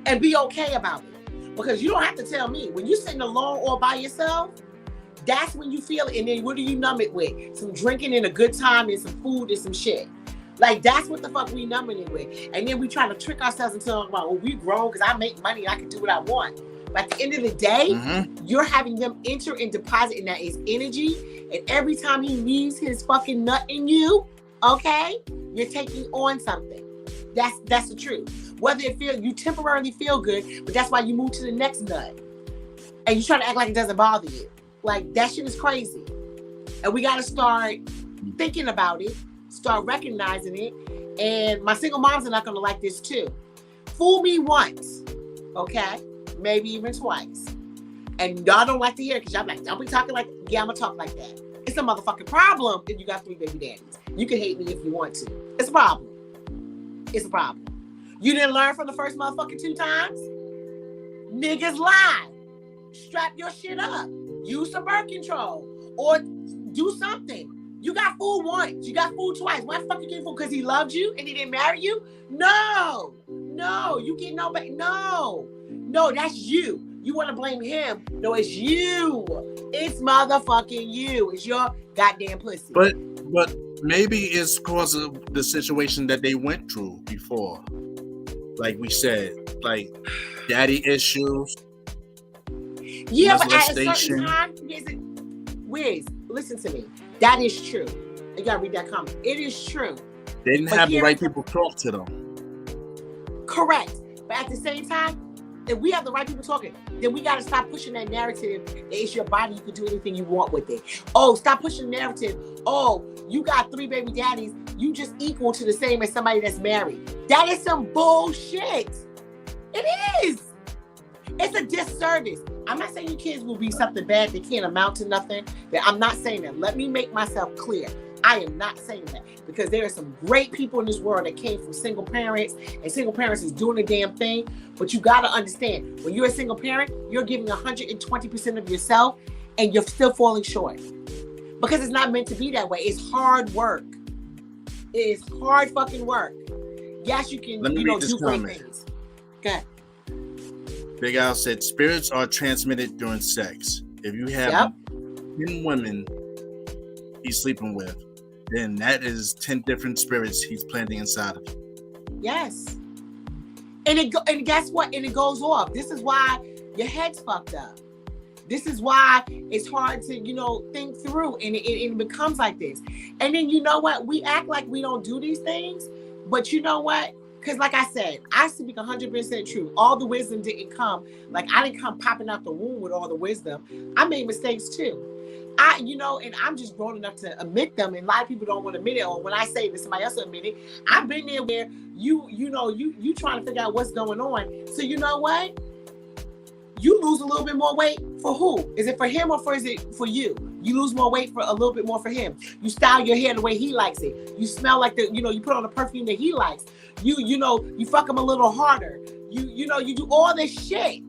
and be okay about it. Because you don't have to tell me. When you're sitting alone or by yourself, that's when you feel it. And then what do you numb it with? Some drinking and a good time and some food and some shit. Like, that's what the fuck we numbing it with. And then we try to trick ourselves and tell them, well, we grown because I make money and I can do what I want. But at the end of the day, you're having them enter and deposit, and that is energy. And every time he leaves his fucking nut in you, okay, you're taking on something. That's the truth. Whether you temporarily feel good, but that's why you move to the next nut. And you try to act like it doesn't bother you. Like, that shit is crazy. And we got to start thinking about it, start recognizing it. And my single moms are not going to like this too. Fool me once, okay? Maybe even twice. And y'all don't like to hear it because y'all like, don't be talking like, yeah, I'm going to talk like that. It's a motherfucking problem if you got 3 baby daddies. You can hate me if you want to. It's a problem. It's a problem. You didn't learn from the first motherfucking 2 times? Niggas lie. Strap your shit up. Use some birth control. Or do something. You got fooled once. You got fooled twice. Why the fuck you get fooled? Because he loved you and he didn't marry you? No. You get nobody. No, that's you. You want to blame him. No, it's you. It's motherfucking you. It's your goddamn pussy. But maybe it's because of the situation that they went through before. Like we said, like daddy issues. Yeah, but at a certain time, Wiz, listen to me. That is true. You gotta read that comment. It is true. They didn't have the right people talk to them. Correct. But at the same time, if we have the right people talking, then we got to stop pushing that narrative that it's your body, you can do anything you want with it. Oh, stop pushing the narrative. Oh, you got 3 baby daddies, you just equal to the same as somebody that's married. That is some bullshit. It is. It's a disservice. I'm not saying your kids will be something bad that can't amount to nothing. I'm not saying that. Let me make myself clear. I am not saying that, because there are some great people in this world that came from single parents, and single parents is doing the damn thing. But you got to understand, when you're a single parent, you're giving 120% of yourself, and you're still falling short, because it's not meant to be that way. It's hard work. It is hard fucking work. Yes, you can, do great things. Okay. Big Al said, spirits are transmitted during sex. If you have 10 women he's sleeping with, then that is 10 different spirits he's planting inside of you. Yes. And guess what? And it goes off. This is why your head's fucked up. This is why it's hard to, think through, and it becomes like this. And then you know what? We act like we don't do these things, but you know what? Because like I said, I speak 100% true. All the wisdom didn't come. Like, I didn't come popping out the womb with all the wisdom. I made mistakes too. And I'm just grown enough to admit them, and a lot of people don't want to admit it. Or when I say this, somebody else will admit it. I've been there where you trying to figure out what's going on. So you know what? You lose a little bit more weight for who? Is it for him, or is it for you? You lose more weight for a little bit more for him. You style your hair the way he likes it. You smell like you put on the perfume that he likes. You fuck him a little harder. You do all this shit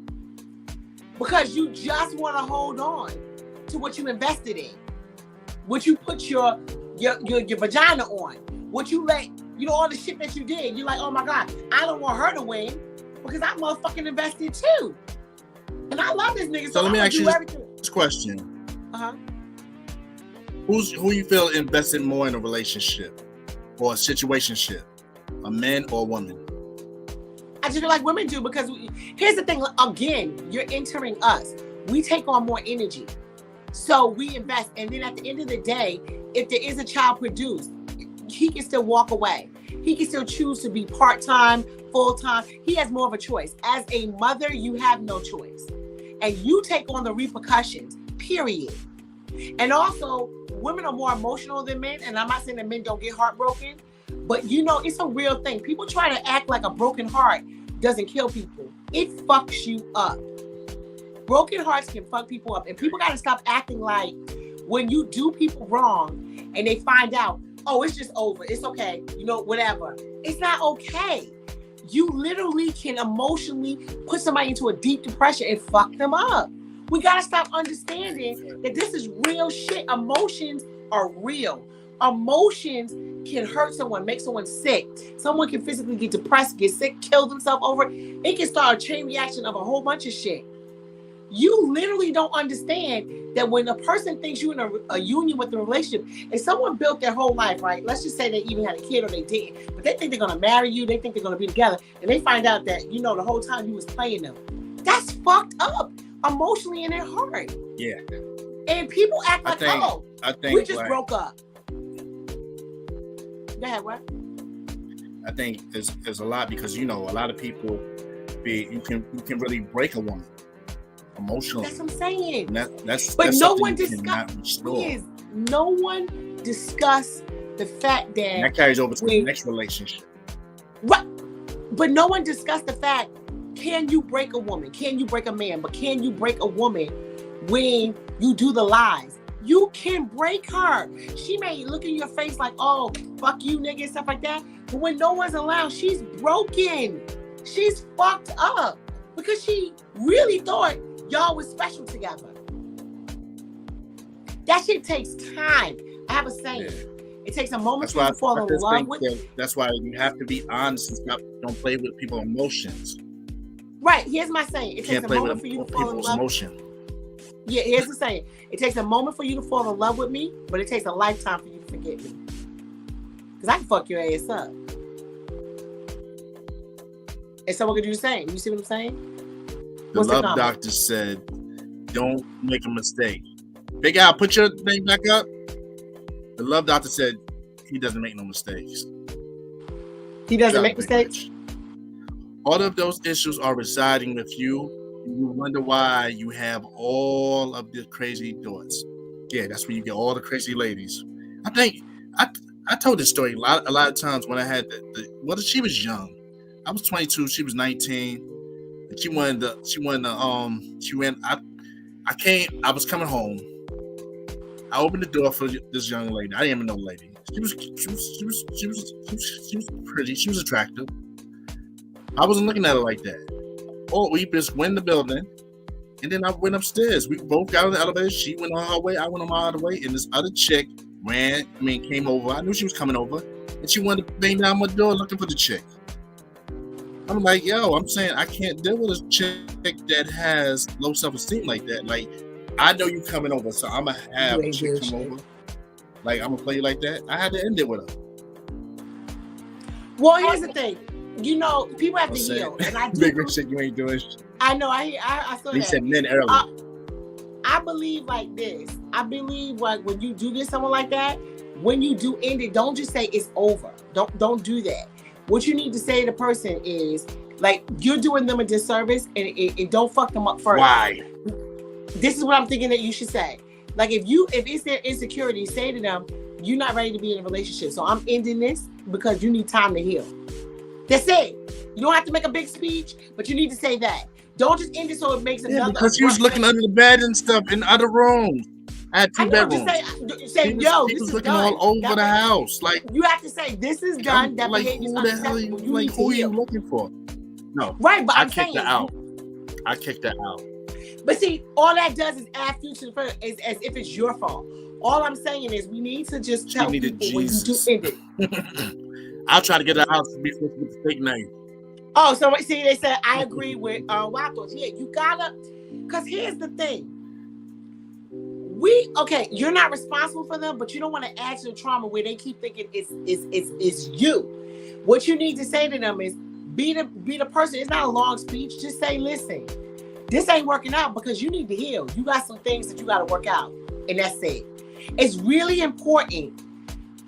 because you just want to hold on to what you invested in, what you put your vagina on, what you let, all the shit that you did. You're like, oh my God, I don't want her to win because I motherfucking invested too. And I love this nigga. So let me ask you this question. Uh-huh. Who you feel invested more in a relationship or a situationship? A man or a woman? I just feel like women do, because here's the thing. Again, you're entering us. We take on more energy. So we invest, and then at the end of the day, if there is a child produced, he can still walk away. He can still choose to be part-time, full-time. He has more of a choice. As a mother, you have no choice. And you take on the repercussions, period. And also, women are more emotional than men, and I'm not saying that men don't get heartbroken, but it's a real thing. People try to act like a broken heart doesn't kill people. It fucks you up. Broken hearts can fuck people up, and people got to stop acting like when you do people wrong and they find out, oh, it's just over, it's okay, whatever. It's not okay. You literally can emotionally put somebody into a deep depression and fuck them up. We got to stop understanding that this is real shit. Emotions are real. Emotions can hurt someone, make someone sick. Someone can physically get depressed, get sick, kill themselves over it. It can start a chain reaction of a whole bunch of shit. You literally don't understand that when a person thinks you're in a union with a relationship, and someone built their whole life, right? Let's just say they even had a kid or they didn't, but they think they're going to marry you. They think they're going to be together. And they find out that, the whole time you was playing them. That's fucked up emotionally in their heart. Yeah. And people act like, I think we just broke up. Go ahead, what? I think there's a lot, because, a lot of people, you can really break a woman emotionally. That's what I'm saying. But no one discussed the fact that carries over to the next relationship. Right. But no one discussed the fact, can you break a woman? Can you break a man? But can you break a woman when you do the lies? You can break her. She may look in your face like, oh, fuck you, nigga, and stuff like that. But when no one's around, she's broken. She's fucked up because she really thought y'all was special together. That shit takes time. I have a saying. Yeah. It takes a moment to fall in love with. That's why you have to be honest and don't play with people's emotions. Right. Here's my saying. It takes a moment for you to fall in love. Emotion. Yeah, here's the saying. It takes a moment for you to fall in love with me, but it takes a lifetime for you to forget me. Because I can fuck your ass up. And someone could do the same. You see what I'm saying? The love doctor said, don't make a mistake. Big Al, put your thing back up. The love doctor said he doesn't make no mistakes. He doesn't make mistakes? all of those issues are residing with you. And you wonder why you have all of the crazy thoughts. Yeah, that's where you get all the crazy ladies. I think I told this story a lot of times when I had she was young. I was 22, she was 19. And she went I was coming home. I opened the door for this young lady. I didn't even know the lady. She was pretty. She was attractive. I wasn't looking at her like that. Oh, we just went in the building, and then I went upstairs. We both got on the elevator. She went on her way. I went on my other way, and this other chick came over. I knew she was coming over, and she wanted to bang down my door looking for the chick. I'm like, yo, I'm saying I can't deal with a chick that has low self-esteem like that. Like, I know you coming over, so I'm gonna have a chick come over. Like, I'm gonna play you like that. I had to end it with her. Well, here's the thing. You know, people have to heal, and I do. Big rich shit, you ain't doing shit. I know. I saw that. He said men earlier. I believe like this. I believe like when you do get someone like that, when you do end it, don't just say it's over. Don't do that. What you need to say to the person is like you're doing them a disservice, and it don't fuck them up further. Why? This is what I'm thinking that you should say. Like if it's their insecurity, say to them, you're not ready to be in a relationship. So I'm ending this because you need time to heal. That's it. You don't have to make a big speech, but you need to say that. Don't just end it so it makes another. Because he was looking under the bed and stuff in other rooms. I had 2 bedrooms. Just say, yo, this is looking done. all over the house. Like you have to say, this is done. That like, behavior is who the hell are you, like, who are you looking for? No. Right, but I kicked her out. I kicked her out. But see, all that does is add future to the person as if it's your fault. All I'm saying is we need to just tell people when you do end it. I'll try to get her out to be with the fake name. Oh, so see, they said I agree with Wackles. Yeah, you gotta, because here's the thing. You're not responsible for them, but you don't want to add to the trauma where they keep thinking it's you. What you need to say to them is be the person. It's not a long speech. Just say, listen, this ain't working out because you need to heal. You got some things that you got to work out, and that's it. It's really important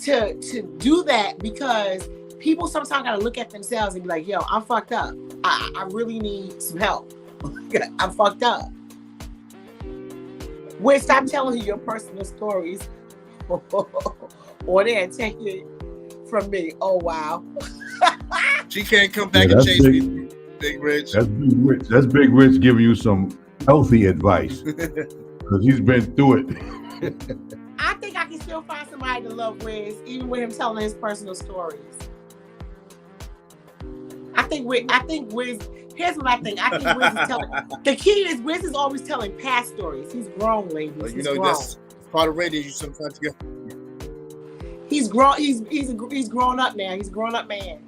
to do that because people sometimes got to look at themselves and be like, yo, I'm fucked up. I really need some help. I'm fucked up. Wait, stop telling you your personal stories or they'll take it from me. Oh, wow. She can't come back and chase me, Big Rich. That's Big Rich. That's Big Rich giving you some healthy advice because he's been through it. I think I can still find somebody to love Wiz, even with him telling his personal stories. I think Wiz. Here's what I think. I think Wiz is telling. The key is Wiz is always telling past stories. He's grown, ladies. Well, he's grown. That's part of radio. You sometimes get. He's grown. He's grown up now. He's a grown up man.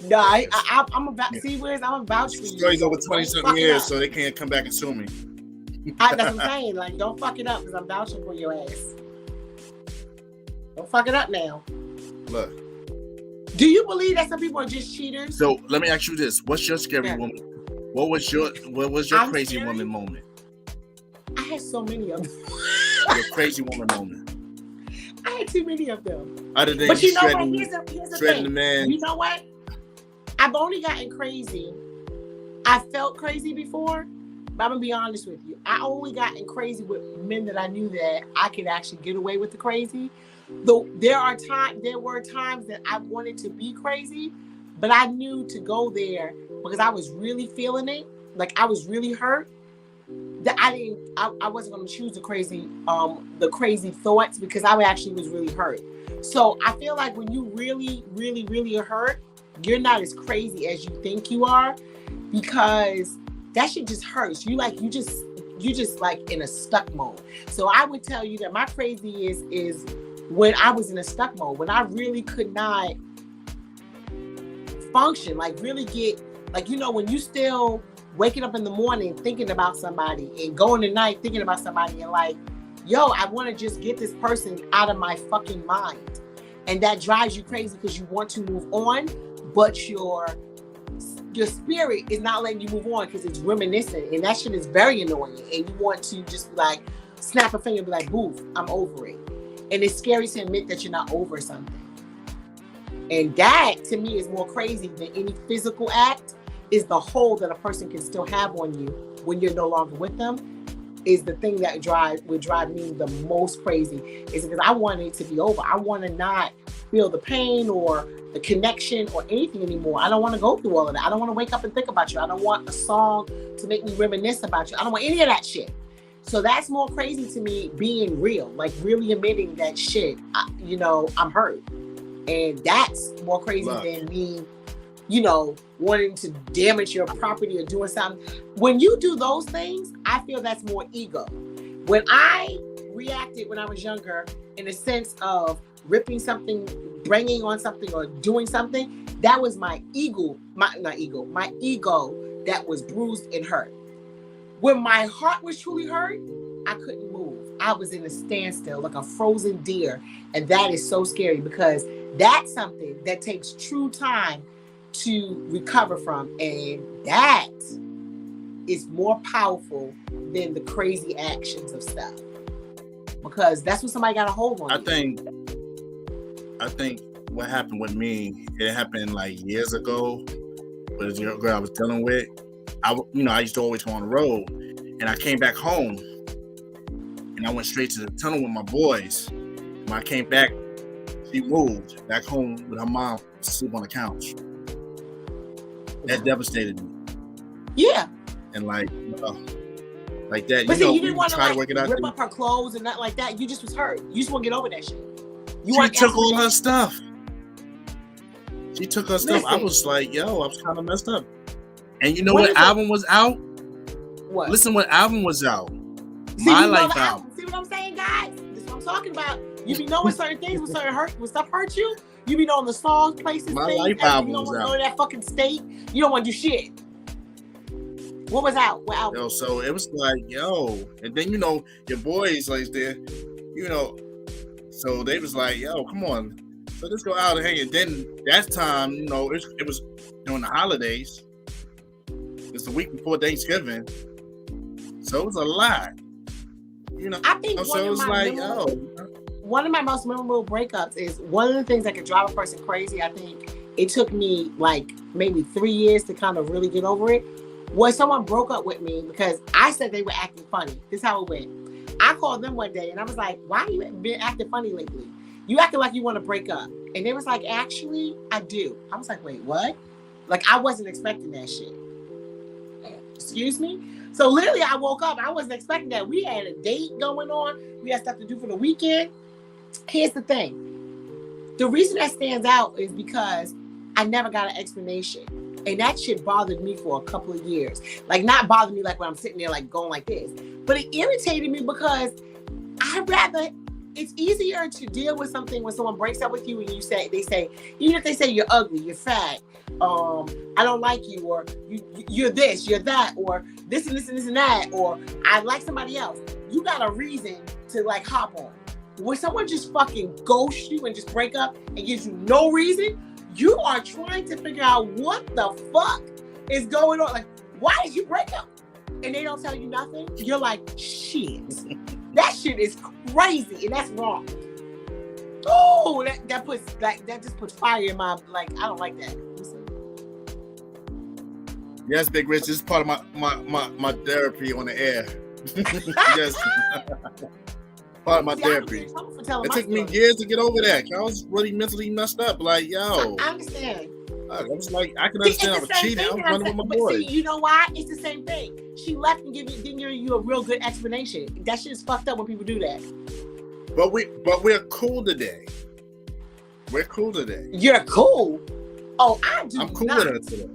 No, I'm about to see Wiz. I'm about to. Stories over 20-something years, so they can't come back and sue me. That's what I'm saying. Like, don't fuck it up because I'm vouching for your ass. Don't fuck it up now. Look. Do you believe that some people are just cheaters? So let me ask you this: what's your scary woman? What was your crazy woman moment? I had so many of them. Your crazy woman moment. I had too many of them. Other than but you know what? Here's the thing. The man. You know what? I've only gotten crazy. I felt crazy before, but I'm gonna be honest with you. I only gotten crazy with men that I knew that I could actually get away with the crazy. Though there were times that I wanted to be crazy, but I knew to go there because I was really feeling it. Like I was really hurt. That I wasn't going to choose the crazy thoughts because I actually was really hurt. So I feel like when you really, really, really are hurt, you're not as crazy as you think you are because that shit just hurts. You just like in a stuck mode. So I would tell you that my crazy is when I was in a stuck mode, when I really could not function, like really get, like, you know, when you still waking up in the morning thinking about somebody and going to night thinking about somebody and like, yo, I want to just get this person out of my fucking mind. And that drives you crazy because you want to move on, but your spirit is not letting you move on because it's reminiscent. And that shit is very annoying. And you want to just be like, snap a finger and be like, boof, I'm over it. And it's scary to admit that you're not over something. And that to me is more crazy than any physical act. Is the hold that a person can still have on you when you're no longer with them is the thing that would drive me the most crazy. Is because I want it to be over. I want to not feel the pain or the connection or anything anymore. I don't want to go through all of that. I don't want to wake up and think about you. I don't want a song to make me reminisce about you. I don't want any of that shit. So that's more crazy to me, being real, like really admitting that shit, I'm hurt. And that's more crazy than me, wanting to damage your property or doing something. When you do those things, I feel that's more ego. When I reacted when I was younger in a sense of ripping something, bringing on something or doing something, that was my ego that was bruised and hurt. When my heart was truly hurt, I couldn't move. I was in a standstill, like a frozen deer. And that is so scary because that's something that takes true time to recover from. And that is more powerful than the crazy actions of stuff. Because that's what somebody got a hold on. I think what happened with me, it happened like years ago with a girl I was dealing with. I used to always go on the road, and I came back home, and I went straight to the tunnel with my boys. When I came back, she moved back home with her mom to sleep on the couch. That devastated me. Yeah. And like that. But see, you didn't want to rip up her clothes and not like that. You just was hurt. You just want to get over that shit. She took all her stuff. She took her stuff. I was like, I was kind of messed up. And you know what album was out? What? Listen, what album was out? See, My Life album. See what I'm saying, guys? This is what I'm talking about. You be knowing certain things when stuff hurt you. You be knowing the songs, places, My things. Life album you don't want was to go to that fucking state. You don't want to do shit. What was out? What album? So it was like, and then your boys like there, so they was like, come on, so let's go out and hang. And then that time, it was during the holidays. It's the week before Thanksgiving, so it was a lot. I think one of my most memorable breakups is one of the things that could drive a person crazy. I think it took me like maybe 3 years to kind of really get over it. Was someone broke up with me because I said they were acting funny. This is how it went. I called them one day and I was like, why you been acting funny lately? You acting like you want to break up. And they was like, actually, I do. I was like, wait, what? Like, I wasn't expecting that shit. Excuse me? So literally I woke up. I wasn't expecting that. We had a date going on. We had stuff to do for the weekend. Here's the thing. The reason that stands out is because I never got an explanation. And that shit bothered me for a couple of years. Like, not bothered me like when I'm sitting there like going like this. But it irritated me because it's easier to deal with something when someone breaks up with you and they say, even if they say you're ugly, you're fat, I don't like you, or you're this, you're that, or this and this and this and that, or I like somebody else. You got a reason to like hop on. When someone just fucking ghosts you and just break up and gives you no reason, you are trying to figure out what the fuck is going on. Like, why did you break up? And they don't tell you nothing. You're like, shit. That shit is crazy, and that's wrong. Oh, that just puts fire in my, like, I don't like that. Yes, Big Rich, this is part of my therapy on the air. Yes. Part of my therapy. It took me years to get over that. I was really mentally messed up. Like, I understand. I was like, I can understand I was cheating. I was running with my boy. See, you know why? It's the same thing. She left and didn't give you a real good explanation. That shit is fucked up when people do that. But we're cool today. We're cool today. You're cool? Oh, I'm cool with her today.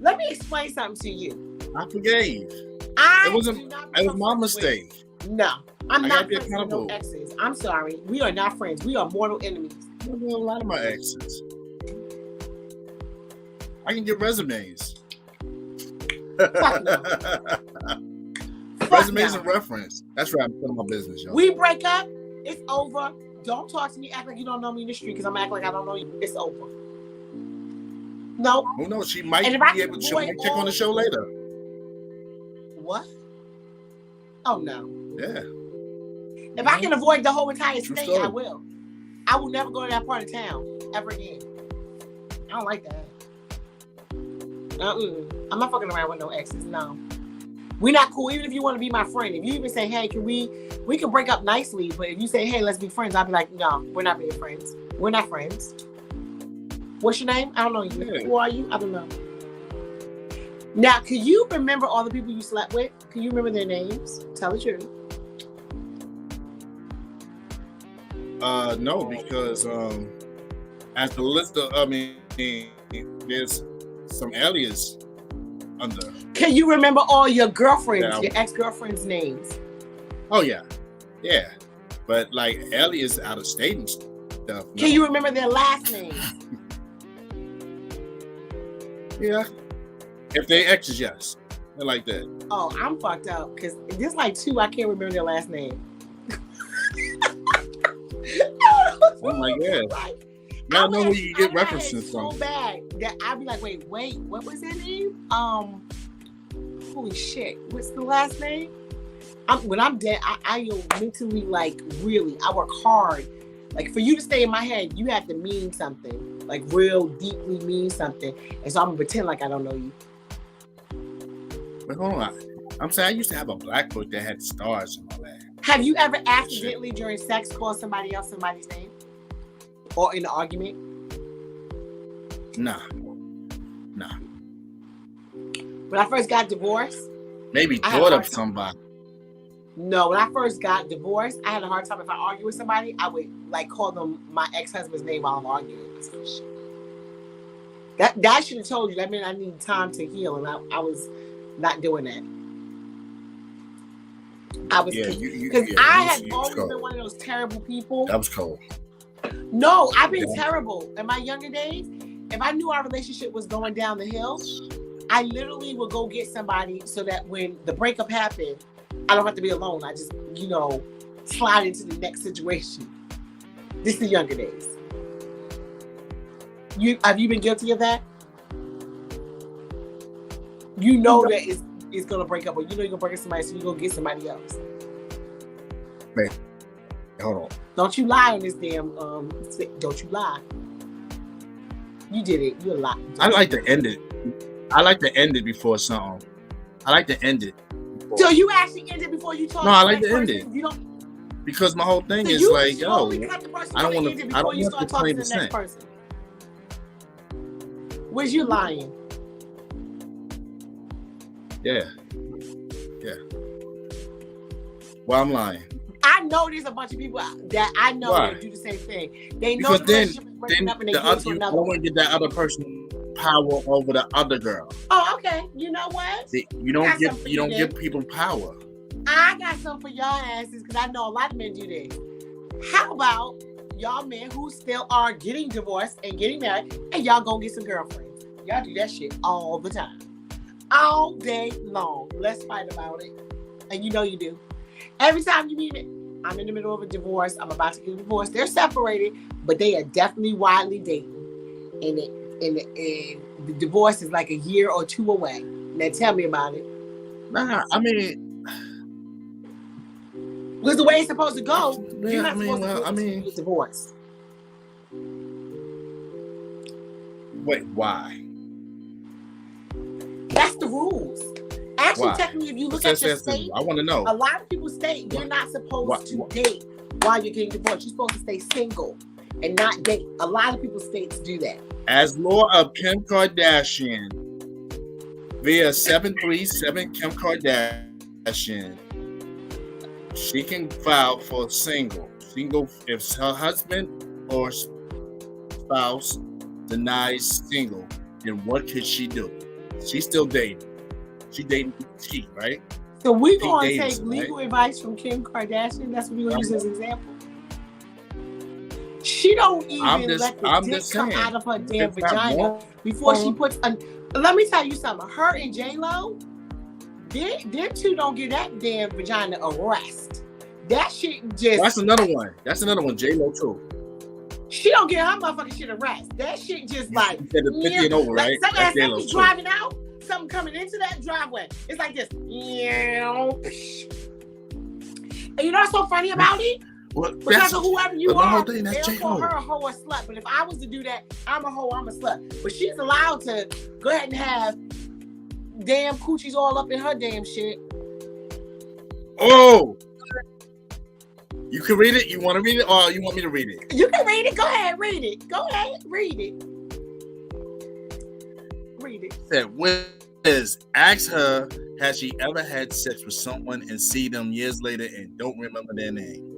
Let me explain something to you. I forgave. It was my mistake. No, I'm not friends with no exes. I'm sorry. We are not friends. We are mortal enemies. I know a lot of my exes. I can get resumes. Resumes and reference. That's right. I'm putting my business, y'all. We break up. It's over. Don't talk to me. Act like you don't know me in the street because I'm acting like I don't know you. It's over. No. Who knows? She might be able to check on the show later. What? Oh no. Yeah. If I can avoid the whole entire state, I will. I will never go to that part of town ever again. don't like that. I'm not fucking around with no exes. No, we're not cool. Even if you want to be my friend, if you even say, "Hey, we can break up nicely," but if you say, "Hey, let's be friends," I'll be like, "No, we're not being friends. We're not friends." What's your name? I don't know you. Yeah. Who are you? I don't know. Now, can you remember all the people you slept with? Can you remember their names? Tell the truth. No, because as the list of, there's some alias under. Can you remember all your girlfriends, your ex-girlfriends' names? Oh yeah, but like alias out of state and stuff. No. Can you remember their last names? Yeah, if they exes, yes, I like that. Oh, I'm fucked up because there's like two I can't remember their last name. Oh my god! Like, Y'all know where you get references from. So bad that I'd be like, wait, what was their name? Holy shit, what's the last name? When I'm dead, I mentally, like, really, I work hard. Like, for you to stay in my head, you have to mean something, like real deeply mean something. And so I'm gonna pretend like I don't know you. But hold on, I'm saying I used to have a black book that had stars and all that. Have you ever accidentally during sex called somebody else somebody's name? Or in an argument? Nah. When I first got divorced, Maybe thought of somebody. No, when I first got divorced, I had a hard time. If I argue with somebody, I would like call them my ex-husband's name while I'm arguing. Oh, shit. That should have told you. That meant I need time to heal, and I was not doing that. I was because I had always been one of those terrible people. That was cold. No, I've been terrible in my younger days. If I knew our relationship was going down the hill, I literally would go get somebody so that when the breakup happened, I don't have to be alone. I just, slide into the next situation. This is the younger days. Have you been guilty of that? You know that it's gonna break up, or you're gonna break up somebody, so you're gonna get somebody else. Man, hold on. Don't you lie on this damn don't you lie. You did it. You're a lie. I like to end it. I like to end it before something. I like to end it. So you actually end it before you talk? No, I like to end it. You don't. Because my whole thing is like, yo, I don't want to talk to the next person. Where's you lying? Yeah. Well, I'm lying. I know there's a bunch of people that I know that do the same thing. They know because the relationship is breaking up and they go to another. I don't want to get that other person power over the other girl. Oh, okay. You know what? You don't give people power. I got something for y'all asses because I know a lot of men do this. How about y'all men who still are getting divorced and getting married and y'all go get some girlfriends? Y'all do that shit all the time. All day long. Let's fight about it. And you know you do. Every time you meet it, I'm in the middle of a divorce. I'm about to get a divorce. They're separated, but they are definitely widely dating. And the divorce is like a year or two away. Now tell me about it. Nah, I mean, because the way it's supposed to go, you're not supposed to get divorced. Wait, why? That's the rules. Actually, technically, if you look at your state, I want to know. A lot of people state you're not supposed to date while you're getting divorced. You're supposed to stay single and not date. A lot of people's states do that. As law of Kim Kardashian, via 737 Kim Kardashian, she can file for single. Single if her husband or spouse denies single, then what could she do? She's still dating. She dating cheat, right? So we're going to take legal advice from Kim Kardashian. That's what we're going to use as an example. She don't even let the dick come out of her damn vagina before she puts. Let me tell you something. Her and J-Lo, their two don't get that damn vagina a rest. That shit just. That's another one. J-Lo too. She don't get her motherfucking shit a rest. That shit just like. You said the 50 and over, right? That's J-Lo too. Driving out. Something coming into that driveway. It's like this. And you know what's so funny about it? Well, Because of whoever you my whole are, thing, that's they'll call her a hoe or slut. But if I was to do that, I'm a hoe, I'm a slut. But she's allowed to go ahead and have damn coochies all up in her damn shit. Oh! You can read it? You want to read it or you want me to read it? You can read it. Go ahead, read it. Go ahead, read it. Read it. Said, Wiz, ask her, has she ever had sex with someone and see them years later and don't remember their name?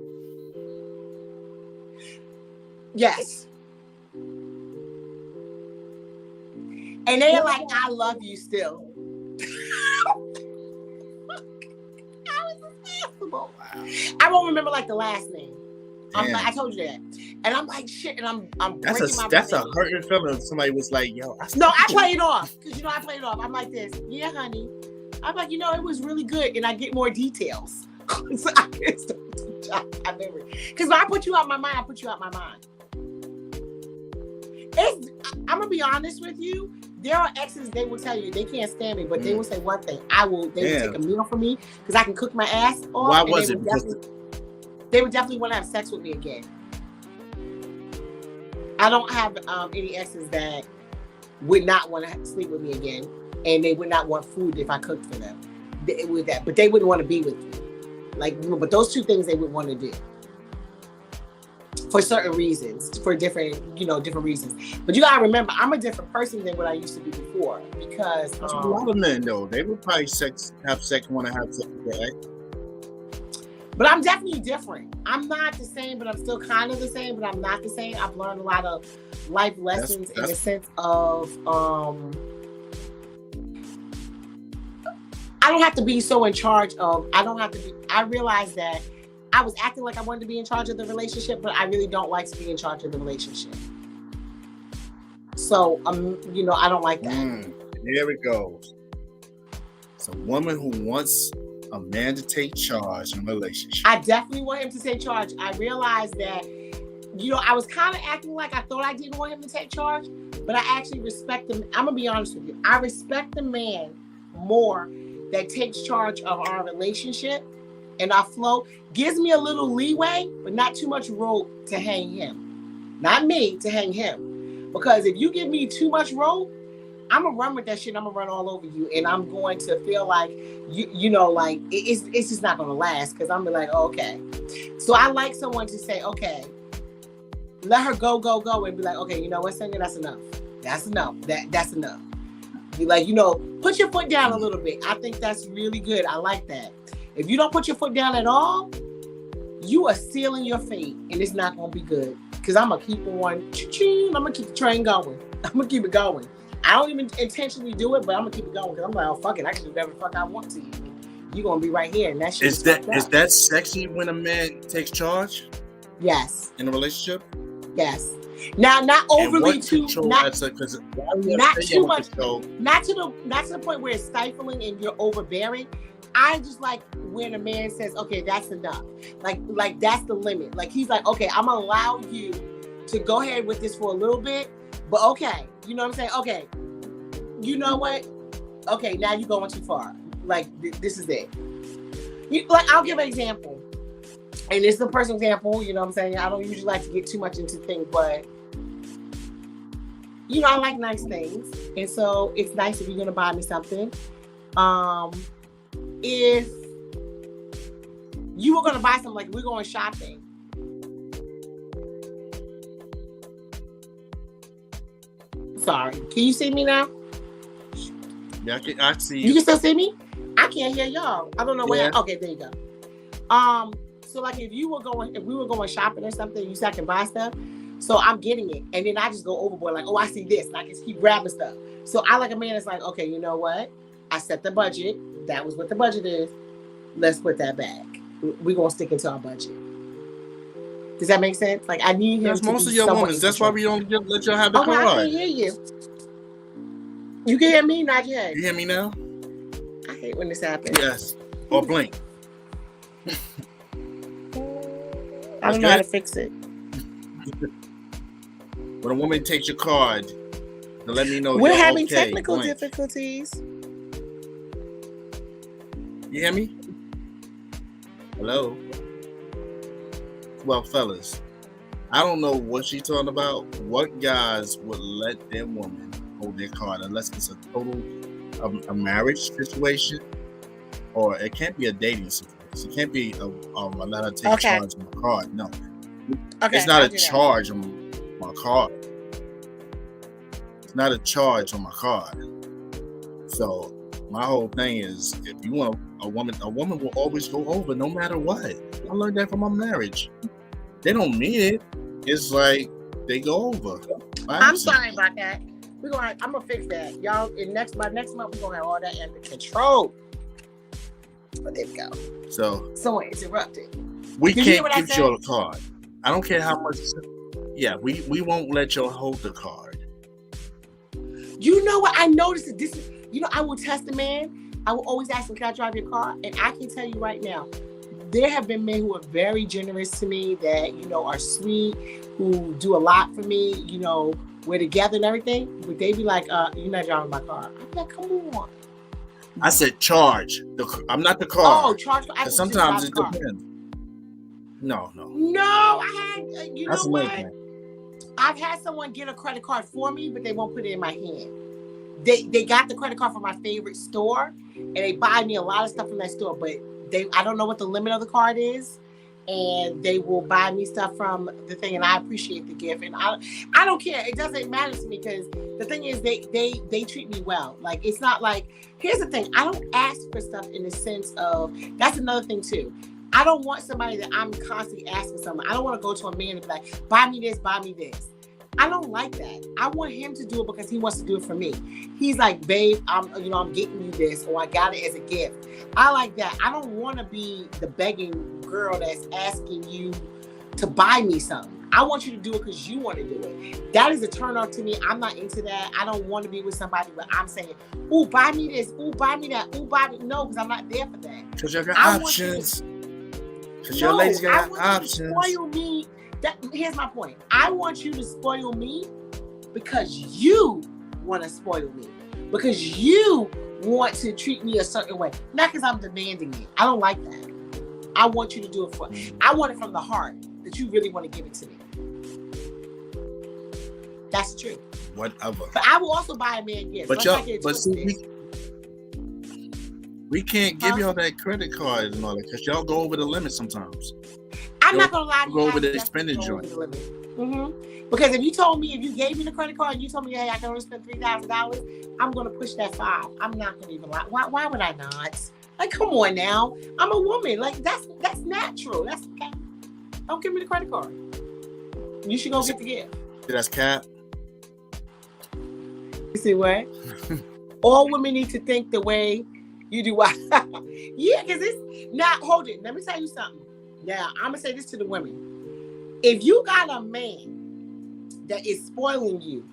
Yes. And they're like, I love you still. How is this possible? I won't remember like the last name. I told you that. And I'm like, shit, and I'm breaking my That's a brain. hurting feeling if somebody was like, yo. I play it off. Because I play it off. I'm like this. Yeah, honey. I'm like, it was really good. And I get more details. So I because when I put you out my mind, I put you out my mind. I'm gonna be honest with you. There are exes, they will tell you they can't stand me, but they will say one thing. They will take a meal for me because I can cook my ass off. Why was it? They would definitely want to have sex with me again. I don't have any exes that would not want to sleep with me again, and they would not want food if I cooked for them. But they wouldn't want to be with me. But those two things they would want to do. For certain reasons, for different reasons. But you gotta remember, I'm a different person than what I used to be before because a lot of men though, they would probably want to have sex with their ex. But I'm definitely different. I'm not the same, but I'm still kind of the same, but I'm not the same. I've learned a lot of life lessons in the sense of I don't have to be so in charge of. I realize that I was acting like I wanted to be in charge of the relationship, but I really don't like to be in charge of the relationship. So, I don't like that. There it goes. It's a woman who wants a man to take charge in a relationship. I definitely want him to take charge. I realized that, I was kind of acting like I thought I didn't want him to take charge, but I actually respect him. I'm going to be honest with you. I respect the man more that takes charge of our relationship and our flow, gives me a little leeway, but not too much rope to hang him. Not me, to hang him. Because if you give me too much rope, I'm going to run with that shit. I'm going to run all over you. And I'm going to feel like, it's just not going to last. Because I'm going to be like, oh, okay. So I like someone to say, okay, let her go. And be like, okay, you know what, Sonia, that's enough. That's enough. That's enough. You put your foot down a little bit. I think that's really good. I like that. If you don't put your foot down at all, you are sealing your fate, and it's not going to be good. Because I'm going to keep on, I'm going to keep the train going. I'm going to keep it going. I don't even intentionally do it, but I'm going to keep it going. Because I'm like, oh, fuck it. I can do whatever the fuck I want to you. You're going to be right here. And that shit is that sexy when a man takes charge? Yes. In a relationship? Yes. Now, not overly too, not too much, not to the point where it's stifling and you're overbearing. I just like when a man says, okay, that's enough. Like that's the limit. Like he's like, okay, I'm gonna allow you to go ahead with this for a little bit, but okay, you know what I'm saying? Okay, you know what? Okay, now you're going too far. Like this is it. I'll give an example, and it's a personal example. You know what I'm saying? I don't usually like to get too much into things, but I like nice things, and so it's nice if you're gonna buy me something. If you were going to buy something, like we're going shopping. Sorry. Can you see me now? Yeah, I see you. You can still see me? I can't hear y'all. I don't know where. Yeah. Okay, there you go. So like if we were going shopping or something, you said I can buy stuff. So I'm getting it. And then I just go overboard like, oh, I see this. And I just keep grabbing stuff. So I like a man that's like, okay, you know what? I set the budget. That was what the budget is. Let's put that back. We're going to stick into our budget. Does that make sense? Like, I need him That's to most be of your somewhat women. That's why we don't let y'all have the car. I can hear you. You can hear me, Najee? You hear me now? I hate when this happens. Yes. Or blink. I don't know how to fix it. When a woman takes your card, to let me know we're having okay, technical blank. difficulties. You hear me? Hello? well, fellas, I don't know what she's talking about. What guys would let their woman hold their card unless it's a total a marriage situation, or it can't be a dating situation. It can't be let her take charge of my card. No, it's not a charge on my card. It's not a charge on my card. So my whole thing is, if you want a woman will always go over no matter what. I learned that from my marriage. They don't mean it. It's like they go over. I'm sorry about that. I'm gonna fix that, y'all. By next month, we're gonna have all that under control. But there we go. So interrupted. We can't give you a card. I don't care how much. Yeah, we won't let you hold the card. You know what? I noticed that this. I will test a man. I will always ask him, "Can I drive your car?" And I can tell you right now, there have been men who are very generous to me, that are sweet, who do a lot for me. We're together and everything, but they be like, "You're not driving my car." I'm like, "Come on." I said charge. I'm not the car. Oh, charge. Sometimes it depends. No. I had. You know what? I've had someone get a credit card for me, but they won't put it in my hand. They got the credit card from my favorite store, and they buy me a lot of stuff from that store, but I don't know what the limit of the card is, and they will buy me stuff from the thing, and I appreciate the gift, and I don't care. It doesn't matter to me, because the thing is, they treat me well. Like, it's not like, here's the thing, I don't ask for stuff in the sense of, that's another thing too. I don't want somebody that I'm constantly asking something. I don't want to go to a man and be like, buy me this, buy me this. I don't like that. I want him to do it because he wants to do it for me. He's like, babe, I'm getting you this, or I got it as a gift. I like that. I don't want to be the begging girl that's asking you to buy me something. I want you to do it because you want to do it. That is a turn off to me. I'm not into that. I don't want to be with somebody where I'm saying, ooh, buy me this, ooh, buy me that, ooh, buy me. No, because I'm not there for that. Because you got options. Because your ladies got options. Spoil me. Here's my point. I want you to spoil me because you want to spoil me. Because you want to treat me a certain way. Not because I'm demanding it. I don't like that. I want you to do it for me. I want it from the heart, that you really want to give it to me. That's the truth. Whatever. But I will also buy a man gifts. But see, we can't give y'all that credit card and all that, because y'all go over the limit sometimes. I'm not gonna lie to you. Go over the expenditure. Mm-hmm. Because if you gave me the credit card and you told me, hey, I can only spend $3,000, I'm gonna push that $5,000. I'm not gonna even lie. Why would I not? Like, come on now. I'm a woman. Like, that's natural. That's okay. Don't give me the credit card. You should go get the gift. That's cap. You see what? All women need to think the way you do. Yeah, because it's not. Hold it. Let me tell you something. Now, I'm going to say this to the women. If you got a man that is spoiling you,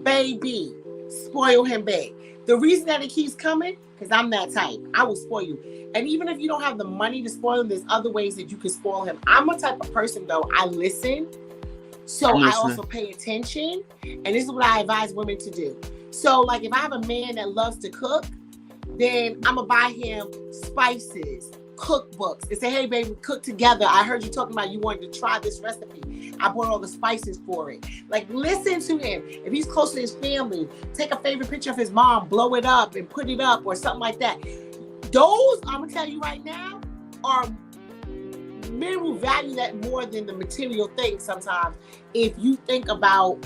baby, spoil him back. The reason that it keeps coming, because I'm that type. I will spoil you. And even if you don't have the money to spoil him, there's other ways that you can spoil him. I'm a type of person, though. I listen. So I also pay attention. And this is what I advise women to do. So, like, if I have a man that loves to cook, then I'm going to buy him spices, cookbooks, and say, hey, baby, cook together. I heard you talking about you wanted to try this recipe. I bought all the spices for it. Like, listen to him. If he's close to his family, take a favorite picture of his mom, blow it up and put it up or something like that. Those, I'm going to tell you right now, are men will value that more than the material things sometimes if you think about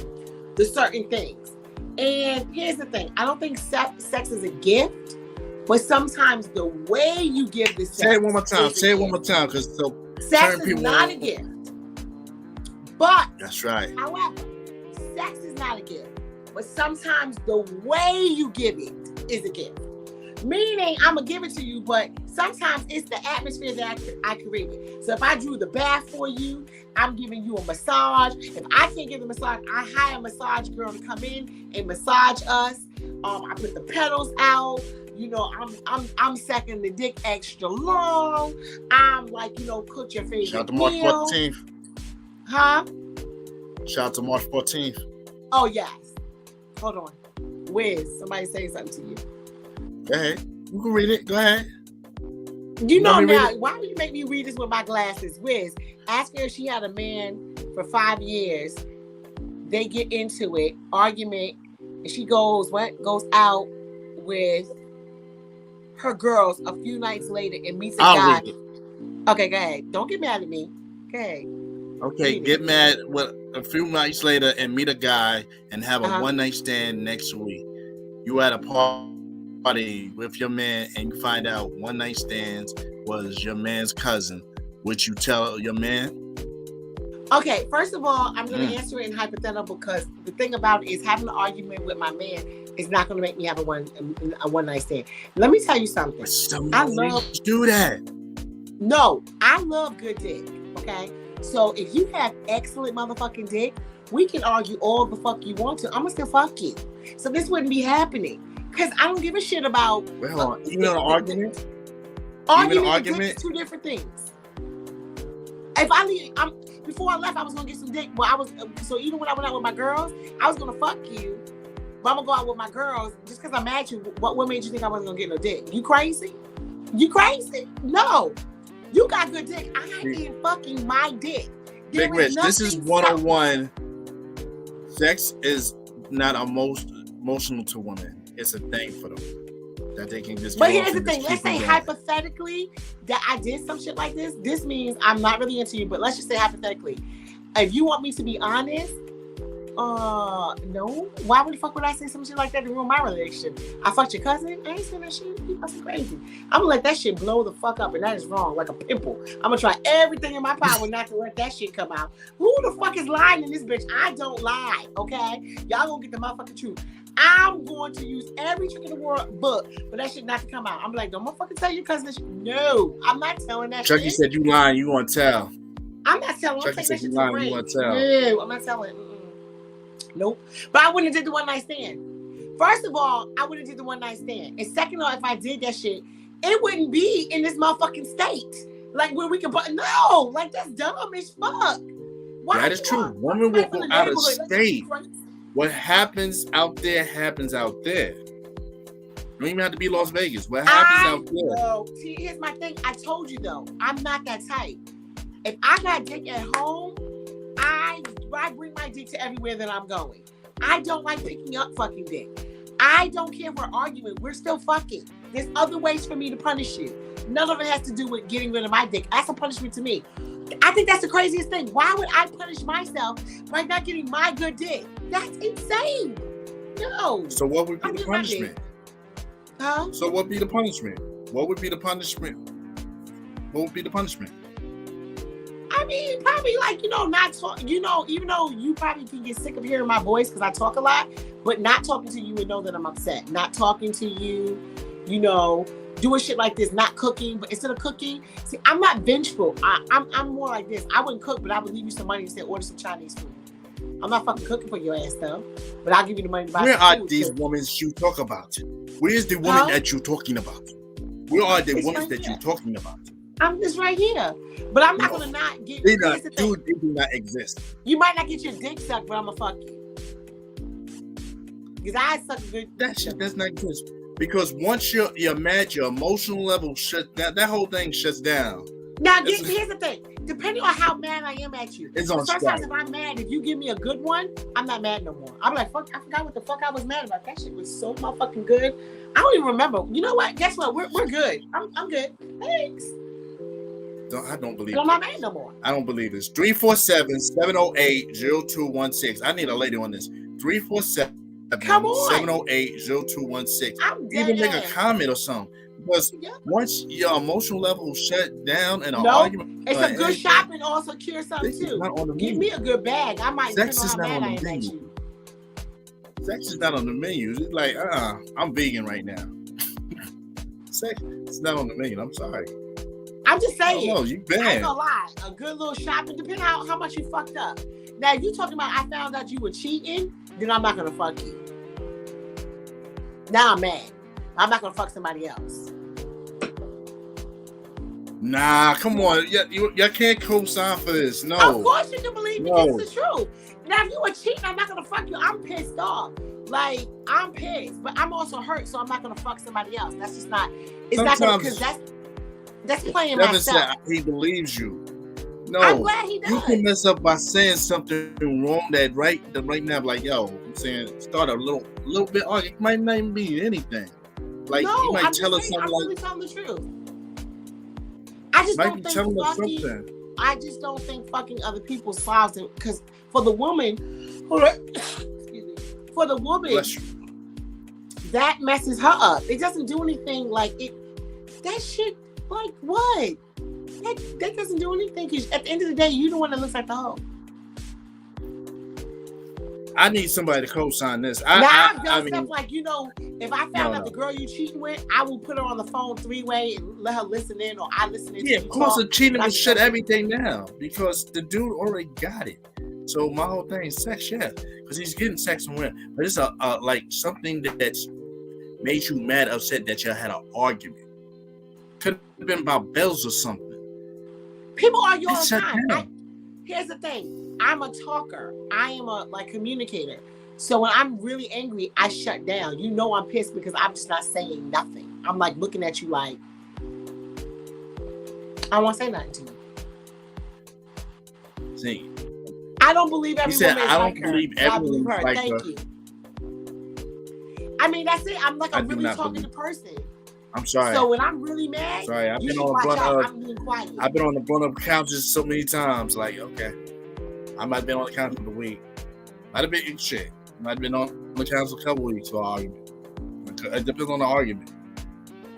the certain things. And here's the thing. I don't think sex is a gift, but sometimes the way you give the sex. Say it one more time. Say it one more time, because sex is not a gift. But that's right. However, sex is not a gift. But sometimes the way you give it is a gift. Meaning, I'm going to give it to you, but sometimes it's the atmosphere that I created. So if I drew the bath for you, I'm giving you a massage. If I can't give the massage, I hire a massage girl to come in and massage us. I put the pedals out. You know, I'm sucking the dick extra long. I'm like, cook your favorite Shout out to March 14th. Huh? Shout out to March 14th. Oh, yes. Hold on. Wiz, somebody say something to you. Go ahead. You can read it. Go ahead. You know now, why would you make me read this with my glasses? Wiz, ask her if she had a man for 5 years. They get into it, argument, and she goes out with her girls a few nights later and meets a guy. Okay, go ahead. Don't get mad at me. Okay. Okay, get mad with a few nights later and meet a guy and have a one-night stand next week. You at a party with your man and you find out one-night stands was your man's cousin. Would you tell your man? Okay, first of all, I'm going to answer it in hypothetical because the thing about it is having an argument with my man is not going to make me have a one-night stand. Let me tell you something. I love do that. No, I love good dick. Okay, so if you have excellent motherfucking dick, we can argue all the fuck you want to. I'm gonna still fuck you. So this wouldn't be happening because I don't give a shit about. Wait, hold on. Even an argument? Argument, two different things. If I leave, before I left, I was gonna get some dick. Well, so even when I went out with my girls, I was gonna fuck you. But I'm gonna go out with my girls just because I'm mad at you. What made you think I wasn't gonna get no dick? You crazy? You crazy? No. You got good dick. I ain't fucking my dick. Big Rich, this is 101. Sex is not emotional to women. It's a thing for them. That they can just. But here's the thing. Let's say hypothetically that I did some shit like this. This means I'm not really into you. But let's just say hypothetically, if you want me to be honest, no. Why would the fuck would I say some shit like that to ruin my relationship? I fucked your cousin? I ain't saying that shit. You fucking crazy. I'm gonna let that shit blow the fuck up, and that is wrong, like a pimple. I'm gonna try everything in my power not to let that shit come out. Who the fuck is lying in this bitch? I don't lie, okay? Y'all gonna get the motherfucking truth. I'm going to use every trick in the world book for that shit not to come out. I'm like, don't motherfucking tell your cousin this shit. No, I'm not telling that Chucky shit. said you lying, you gonna tell. I'm not telling. Chucky said you lying, you gonna tell. No, I'm not telling. Nope. But I wouldn't have did the one night stand. First of all, I wouldn't have did the one night stand. And second of all, if I did that shit, it wouldn't be in this motherfucking state. Like where we can put no, like that's dumb as fuck. Why that is true. Women will go out of state. What happens out there happens out there. You don't even have to be Las Vegas. What happens out there? No. See, here's my thing. I told you though, I'm not that type. If I got dick at home, I bring my dick to everywhere that I'm going. I don't like picking up fucking dick. I don't care if we're arguing. We're still fucking. There's other ways for me to punish you. None of it has to do with getting rid of my dick. That's a punishment to me. I think that's the craziest thing. Why would I punish myself by not getting my good dick? That's insane. No. So what would be the punishment? Huh? So what would be the punishment? What would be the punishment? What would be the punishment? I mean, probably like, not talk, even though you probably can get sick of hearing my voice because I talk a lot, but not talking to you and know that I'm upset. Not talking to you, doing shit like this, not cooking, but instead of cooking, see, I'm not vengeful. I'm more like this. I wouldn't cook, but I would leave you some money and say, order some Chinese food. I'm not fucking cooking for your ass though, but I'll give you the money to buy Where some are food, these women you talk about? Where is the woman that you're talking about? Where are the women that you're talking about? I'm just right here. But I'm not gonna not get they do not exist. You might not get your dick sucked, but I'm gonna fuck you. Because I suck a good that shit does not exist. Because once you're mad, your emotional level shuts down. That whole thing shuts down. Now here's the thing. Depending on how mad I am at you. It's on sometimes if I'm mad, if you give me a good one, I'm not mad no more. I'm like, fuck, I forgot what the fuck I was mad about. That shit was so motherfucking good. I don't even remember. You know what? Guess what? We're good. I'm good. Thanks. I don't believe I'm not mad no more. I don't believe this. 347-708-0216. I need a lady on this. 347-708-0216. Even make a comment or something. Because once your emotional level shut down and an argument, it's a good shopping also cure something too. Give me a good bag. I might Sex is how not mad on I the am at menu. you. Sex is not on the menu. It's like, I'm vegan right now. Sex is not on the menu. I'm sorry. I'm just saying. No, you bad. I ain't gonna lie. A good little shopping, depending on how much you fucked up. Now, if you talking about I found out you were cheating, then I'm not gonna fuck you. Now I'm mad. I'm not gonna fuck somebody else. Nah, come on. You can't co-sign for this. No. Of course you can believe me. It's the truth. Now, if you were cheating, I'm not gonna fuck you. I'm pissed off. Like, I'm pissed. But I'm also hurt, so I'm not gonna fuck somebody else. That's just not... It's not gonna... Because that's... That's playing Devin said myself. he believes you. No, I'm glad he does. you can mess up by saying something wrong that right now, like yo, I'm saying start a little bit. It might not even be anything. Like no, he might I'm tell us saying, something. I'm really telling the truth. I just don't think fucking. I just don't think fucking other people solves it because for the woman, that messes her up. It doesn't do anything like it. That shit, like what? That doesn't do anything because at the end of the day, you don't want to look like the hoe. I need somebody to co-sign this. I've done stuff like, if I found out the girl you cheating with, I will put her on the phone 3-way and let her listen in, or I listen in. Yeah, of course, the cheating will shut everything down because the dude already got it. So my whole thing is sex, yeah, because he's getting sex from women, but it's like something that's made you mad, upset that y'all had an argument. Could have been about bills or something. People argue all the time. Here's the thing. I'm a talker. I am a communicator. So when I'm really angry, I shut down. I'm pissed because I'm just not saying nothing. I'm like looking at you like I don't want to say nothing to you. See, I don't believe every woman is I like don't her. believe everyone like her. Thank you. I mean, that's it. I'm like a really talkative person. I'm sorry. So when I'm really mad, I've been on the blunt of couches so many times. Like, okay, I might have been on the couch for the week. Might have been shit. Might have been on the couch a couple weeks for an argument. It depends on the argument.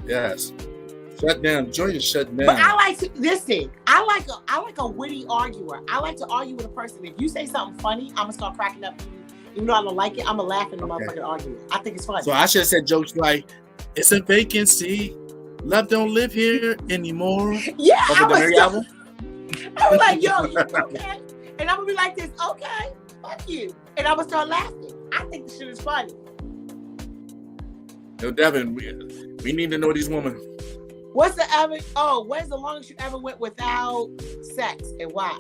Yes. Shut down. Joy is shut down. But I like to listen. I like a witty arguer. I like to argue with a person. If you say something funny, I'm gonna start cracking up. Even though I don't like it, I'm gonna laugh in the motherfucking argument. I think it's funny. So I should have said jokes like, "It's a vacancy. Love don't live here anymore." Yeah, I was like, "Yo, you okay?" And I'm gonna be like this, "Okay, fuck you," and I'm gonna start laughing. I think the shit is funny. Yo, Devin, we need to know these women. When's the longest you ever went without sex and why?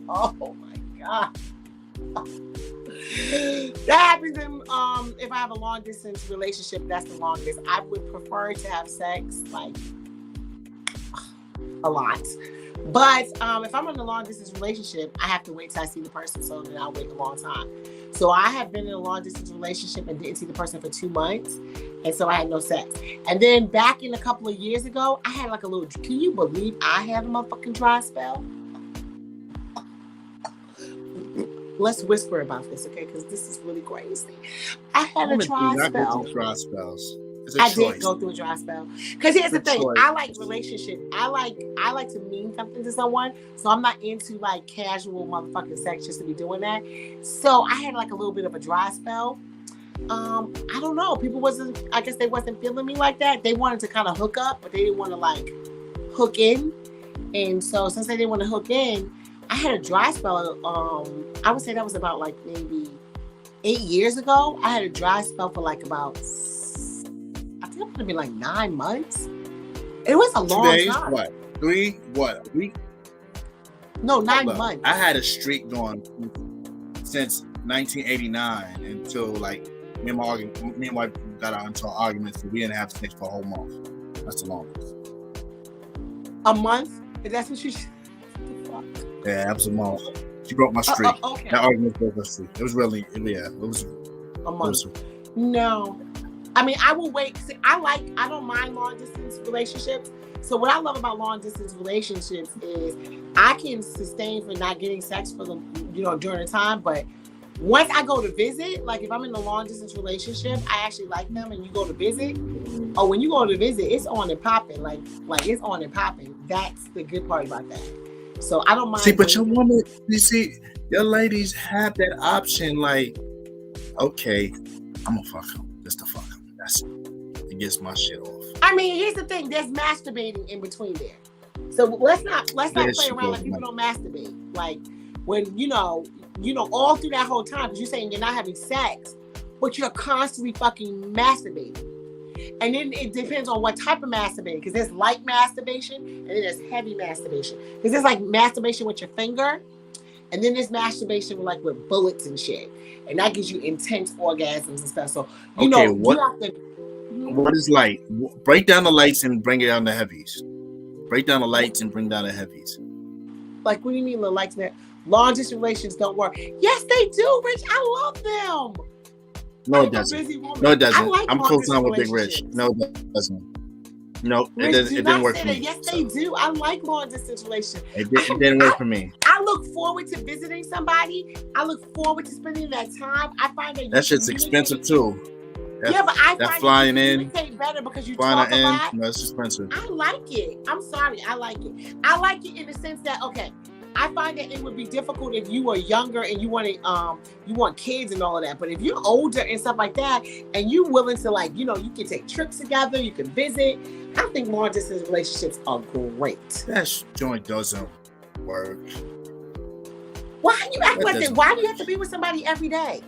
Oh my god. That happens if I have a long distance relationship. That's the longest. I would prefer to have sex like a lot, but if I'm in a long distance relationship, I have to wait till I see the person. So then I'll wait a long time. So I have been in a long distance relationship and didn't see the person for 2 months, and so I had no sex. And then back in a couple of years ago, I had like a little. Can you believe I had a motherfucking dry spell? Let's whisper about this, okay? Because this is really crazy. I had a dry spell. Dry spells. I did go through a dry spell. Because here's the thing: I like relationship. I like to mean something to someone. So I'm not into like casual motherfucking sex just to be doing that. So I had like a little bit of a dry spell. I don't know. I guess they wasn't feeling me like that. They wanted to kind of hook up, but they didn't want to like hook in. And so since they didn't want to hook in, I had a dry spell. I would say that was about like maybe 8 years ago. I had a dry spell for like about, I think it would have been like 9 months. It was a long time. What? 3? What? A week? No, 9 months. I had a streak going since 1989 until like me and my wife got out into an argument, so we didn't have sex for a whole month. That's the longest. A month? That's what you should. Yeah, that was a month. She broke my streak. Okay. That argument broke my streak. It was really, it was a month. No, I mean I will wait. See, I don't mind long distance relationships. So what I love about long distance relationships is I can sustain for not getting sex for the during the time, but once I go to visit, like if I'm in a long distance relationship, I actually like them, and you go to visit. Oh, when you go to visit, it's on and popping. Like it's on and popping. That's the good part about that. So I don't mind. See, but your woman, your ladies have that option. Like, okay, I'm gonna fuck him. Just to fuck him. That's it. Gets my shit off. I mean, here's the thing. There's masturbating in between there. So let's not play around like people don't masturbate. Like when all through that whole time, because you're saying you're not having sex, but you're constantly fucking masturbating. And then it depends on what type of masturbation, because there's light masturbation and then there's heavy masturbation. Because there's like masturbation with your finger, and then there's masturbation with bullets and shit, and that gives you intense orgasms and stuff. So what is light? Break down the lights and bring it down the heavies. Break down the lights and bring down the heavies. Like, what do you mean the lights? Long distance relations don't work. Yes, they do, Rich. I love them. No, I'm it doesn't. a busy woman. No, it doesn't. I like I'm long close distance on with Big Rich. relationships. No, it doesn't. No, Rich, it doesn't. It didn't work for me. Yes, they do. I like long distance relations. It didn't work for me. I look forward to visiting somebody. I look forward to spending that time. I find that That shit's expensive too. But I that find flying that you in, communicate better because you flying talk a in. lot. No, it's expensive. I like it. I'm sorry. I like it. I like it in the sense that, okay, I find that it would be difficult if you were younger and you want kids and all of that. But if you're older and stuff like that, and you're willing to, like, you can take trips together, you can visit. I think long distance relationships are great. That joint doesn't work. Why you act That like that? doesn't Why do you have to be with somebody every day?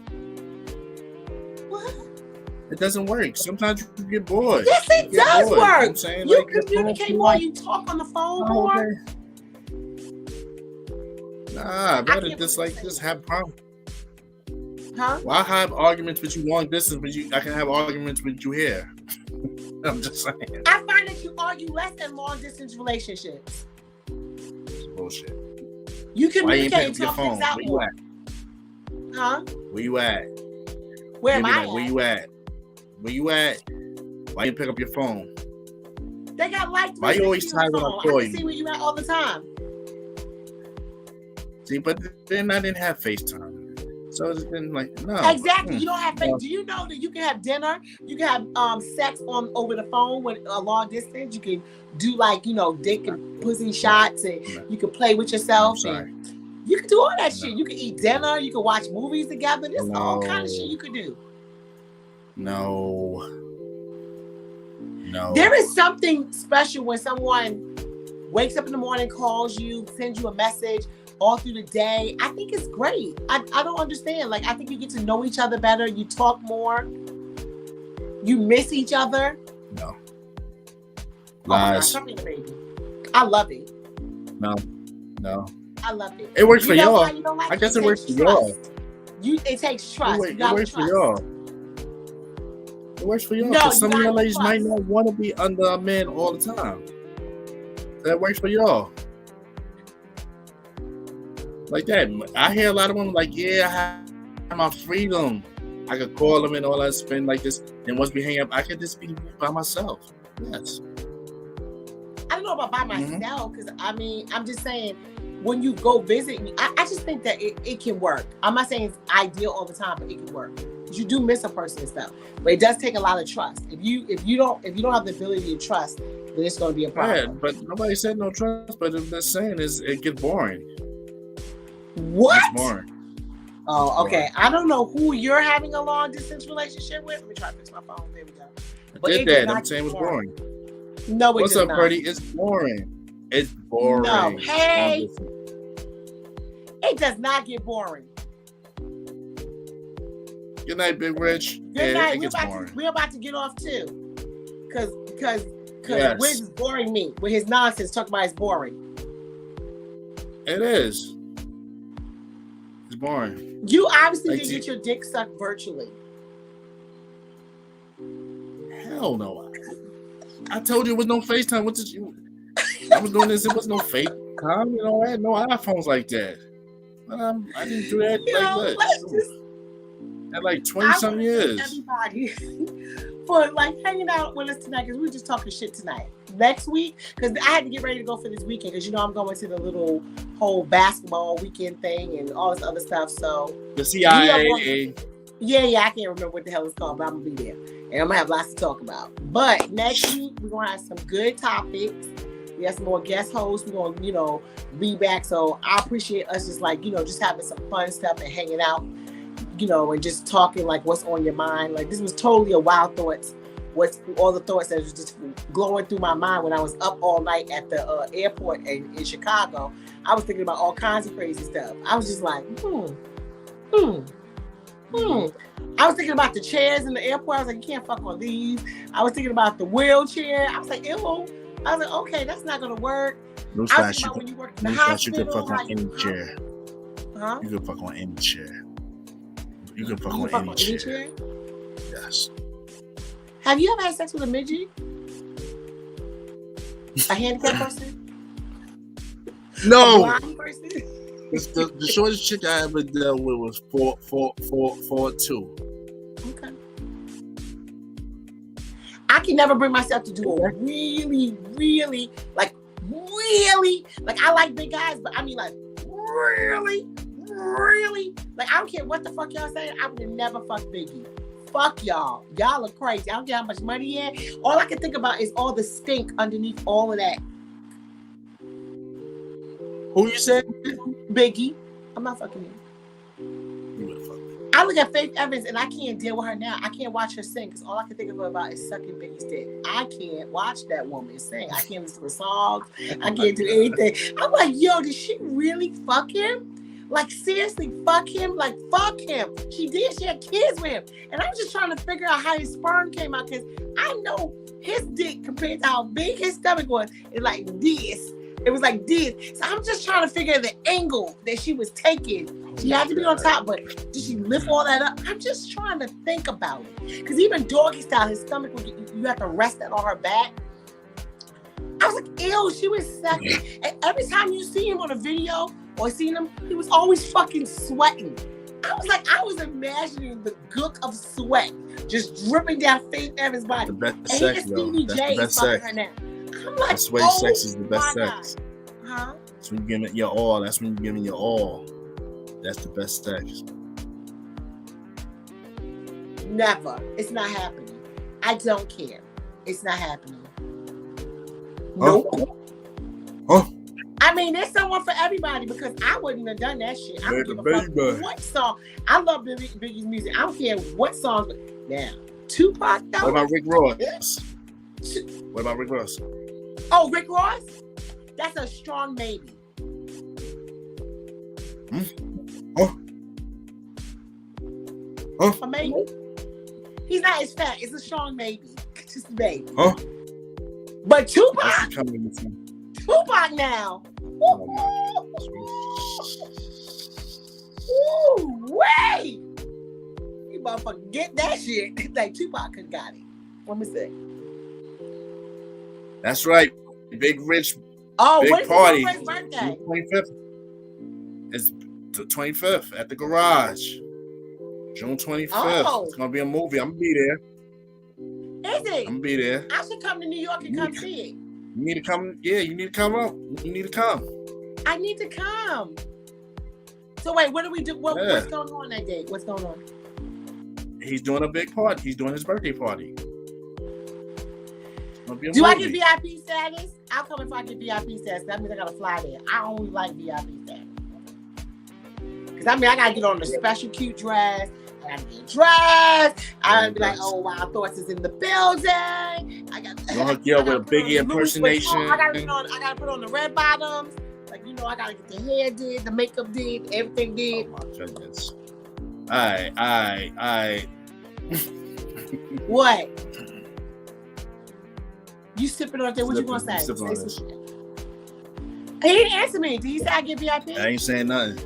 What? It doesn't work. Sometimes you get bored. Yes, it You get does bored. You know what work. I'm saying? You Like, you're communicate going more. through You talk on the phone the whole more. day. Nah, I better can't just believe like you just say have problems. Huh? Why have arguments with you long distance, but I can have arguments with you here? I'm just saying. I find that you argue less in long distance relationships. It's bullshit. You Why you ain't communicate pick and up your talk phone? things out Where you more. at? Huh? Where you at? Where am Be I like, Where at? you at? Where you at? Why you pick up your phone? They got like Why you always 360 on tired the when I phone. call I can you? see where you at all the time. See, but then I didn't have FaceTime. So it's been like, no. Exactly. You don't have faith. Do you know that you can have dinner? You can have sex over the phone with a long distance. You can do dick and pussy shots, and you can play with yourself. I'm sorry. And you can do all that shit. You can eat dinner. You can watch movies together. There's all kind of shit you can do. No. There is something special when someone wakes up in the morning, calls you, sends you a message all through the day. I think it's great. I don't understand. Like, I think you get to know each other better. You talk more. You miss each other. No. Oh my God, Lies. stop being a baby. I love it. No. I love it. It works for know y'all. why you don't like I guess it takes works for y'all. trust. It takes trust. It You gotta works for trust. y'all. It works for y'all. No, Because you some of gotta y'all ladies might trust. not want to be under a man all the time. That works for y'all. Like that. I hear a lot of women like, yeah, I have my freedom. I could call them and all that, spend like this. Then once we hang up, I could just be by myself. Yes. I don't know about by myself, because I'm just saying, when you go visit, I just think that it can work. I'm not saying it's ideal all the time, but it can work. You do miss a person and stuff, but it does take a lot of trust. If you don't have the ability to trust, then it's going to be a problem. Yeah, but nobody said no trust. But what they're saying is it gets boring. What? It's boring. Oh, okay. I don't know who you're having a long distance relationship with. Let me try to fix my phone. There we go. I did that. I'm saying it was boring. No, What's up, Birdie? It's boring. It's boring. No. Hey. It does not get boring. Good night, Big Rich. Good Yeah, night. it gets boring. We're about to get off too, because Yes. Wiz is boring me with his nonsense. Talking about it's boring. It is. It's boring. You obviously Like can get your dick sucked virtually. Hell no. I told you it was no FaceTime. What did you? I was doing this. It was no FaceTime. You know, I had no iPhones like that. I didn't do that at like 20-some years. Everybody for hanging out with us tonight, because we were just talking shit tonight. Next week, because I had to get ready to go for this weekend, because I'm going to the little whole basketball weekend thing and all this other stuff. So the CIA. Yeah, I can't remember what the hell it's called, but I'm gonna be there, and I'm gonna have lots to talk about. But next week we're gonna have some good topics. We have some more guest hosts. We're gonna, be back. So I appreciate us just having some fun stuff and hanging out, and just talking what's on your mind. This was totally a wild thoughts. What's all the thoughts that was just glowing through my mind when I was up all night at the airport in Chicago. I was thinking about all kinds of crazy stuff. I was just like, I was thinking about the chairs in the airport. I was like, you can't fuck on these. I was thinking about the wheelchair. I was like, ew. I was like, okay, that's not gonna work. Newsflash, you can fuck on any chair. Huh? You can fuck on any chair. You can fuck on any chair. Yes. Have you ever had sex with a midget? A handicapped person? A No, blind person? the shortest chick I ever dealt with was 4'2". Okay. I can never bring myself to do a really, like I like big guys, but I mean like really, like I don't care what the fuck y'all saying. I would never fuck Biggie. Fuck y'all. Y'all are crazy. I don't care how much money he had. All I can think about is all the stink underneath all of that. Who you said? Biggie. I'm not fucking him. I look at Faith Evans and I can't deal with her now. I can't watch her sing because all I can think about is sucking Biggie's dick. I can't watch that woman sing. I can't listen to songs. I can't do anything. I'm like, yo, did she really fuck him? Like, seriously, fuck him? Like, fuck him. She did. She had kids with him. And I'm just trying to figure out how his sperm came out because I know his dick compared to how big his stomach was is like this. It was like this. So I'm just trying to figure the angle that she was taking. She had to be on top, but did she lift all that up? I'm just trying to think about it. Because even doggy style, his stomach would get, you have to rest that on her back. I was like, ew, she was sucking. And every time you see him on a video or seen him, he was always fucking sweating. I was imagining the gook of sweat just dripping down Faith Evans' body. The best and sex, though. That's the best sex. Her now. I'm like, That's why sex is the best sex. Huh? That's when you're giving it your all. That's when you're giving your all. That's the best sex. Never. It's not happening. I don't care. It's not happening. Huh? Nope. Huh? I mean, there's someone for everybody because I wouldn't have done that shit. I don't give a fuck what song. I love Biggie's music. I don't care what songs. Now, Tupac, though. What about Rick Ross? What about Rick Ross? Oh, Rick Ross? That's a strong maybe. Oh. A maybe. He's not as fat. It's a strong maybe. Just a maybe. Huh? But Tupac now. Ooh, wait. You motherfucker get that shit. Like Tupac could got it. Let me see. That's right. Big Rich. Oh, big what is party. his birthday? June 25th. It's the 25th at the garage. June 25th. Oh. It's gonna be a movie. I'm gonna be there. Is it? I'm gonna be there. I should come to New York and come see it. You need to come. Yeah, you need to come up. You need to come. I need to come. So wait, what do we do? What's going on that day? What's going on? He's doing a big party. He's doing his birthday party. Do I get VIP status? I'll come if I get VIP status. That means I gotta fly there. I only like VIP status. Because I mean, I gotta get on the special cute dress. I gotta get dressed. I gotta be like, oh, Wild Thoughts is in the building. I got to hook you up with a Biggie impersonation. I gotta put on the red bottoms. Like, you know, I gotta get the hair did, the makeup did, everything did. Oh my goodness. I. What? You sipping on there? What you gonna say? He didn't answer me. Did he say I get VIP? I ain't saying nothing.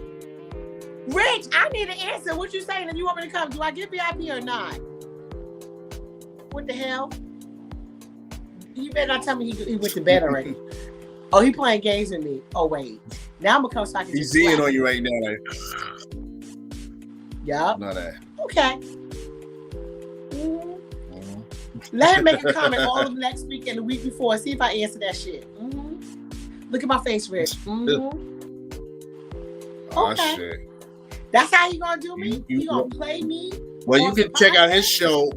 Rich, I need an answer. What you saying? If you want me to come, do I get VIP or not? What the hell? You better not tell me he went to bed already. Oh, he playing games with me. Oh, wait. Now I'm gonna come so I can He's seeing on you right now. Like, yup. Not that. Okay. Let him make a comment all of next week and the week before. See if I answer that shit. Look at my face, Rich. Oh, Okay. shit. That's how you gonna do me? You gonna play me? Well, you can check out his show.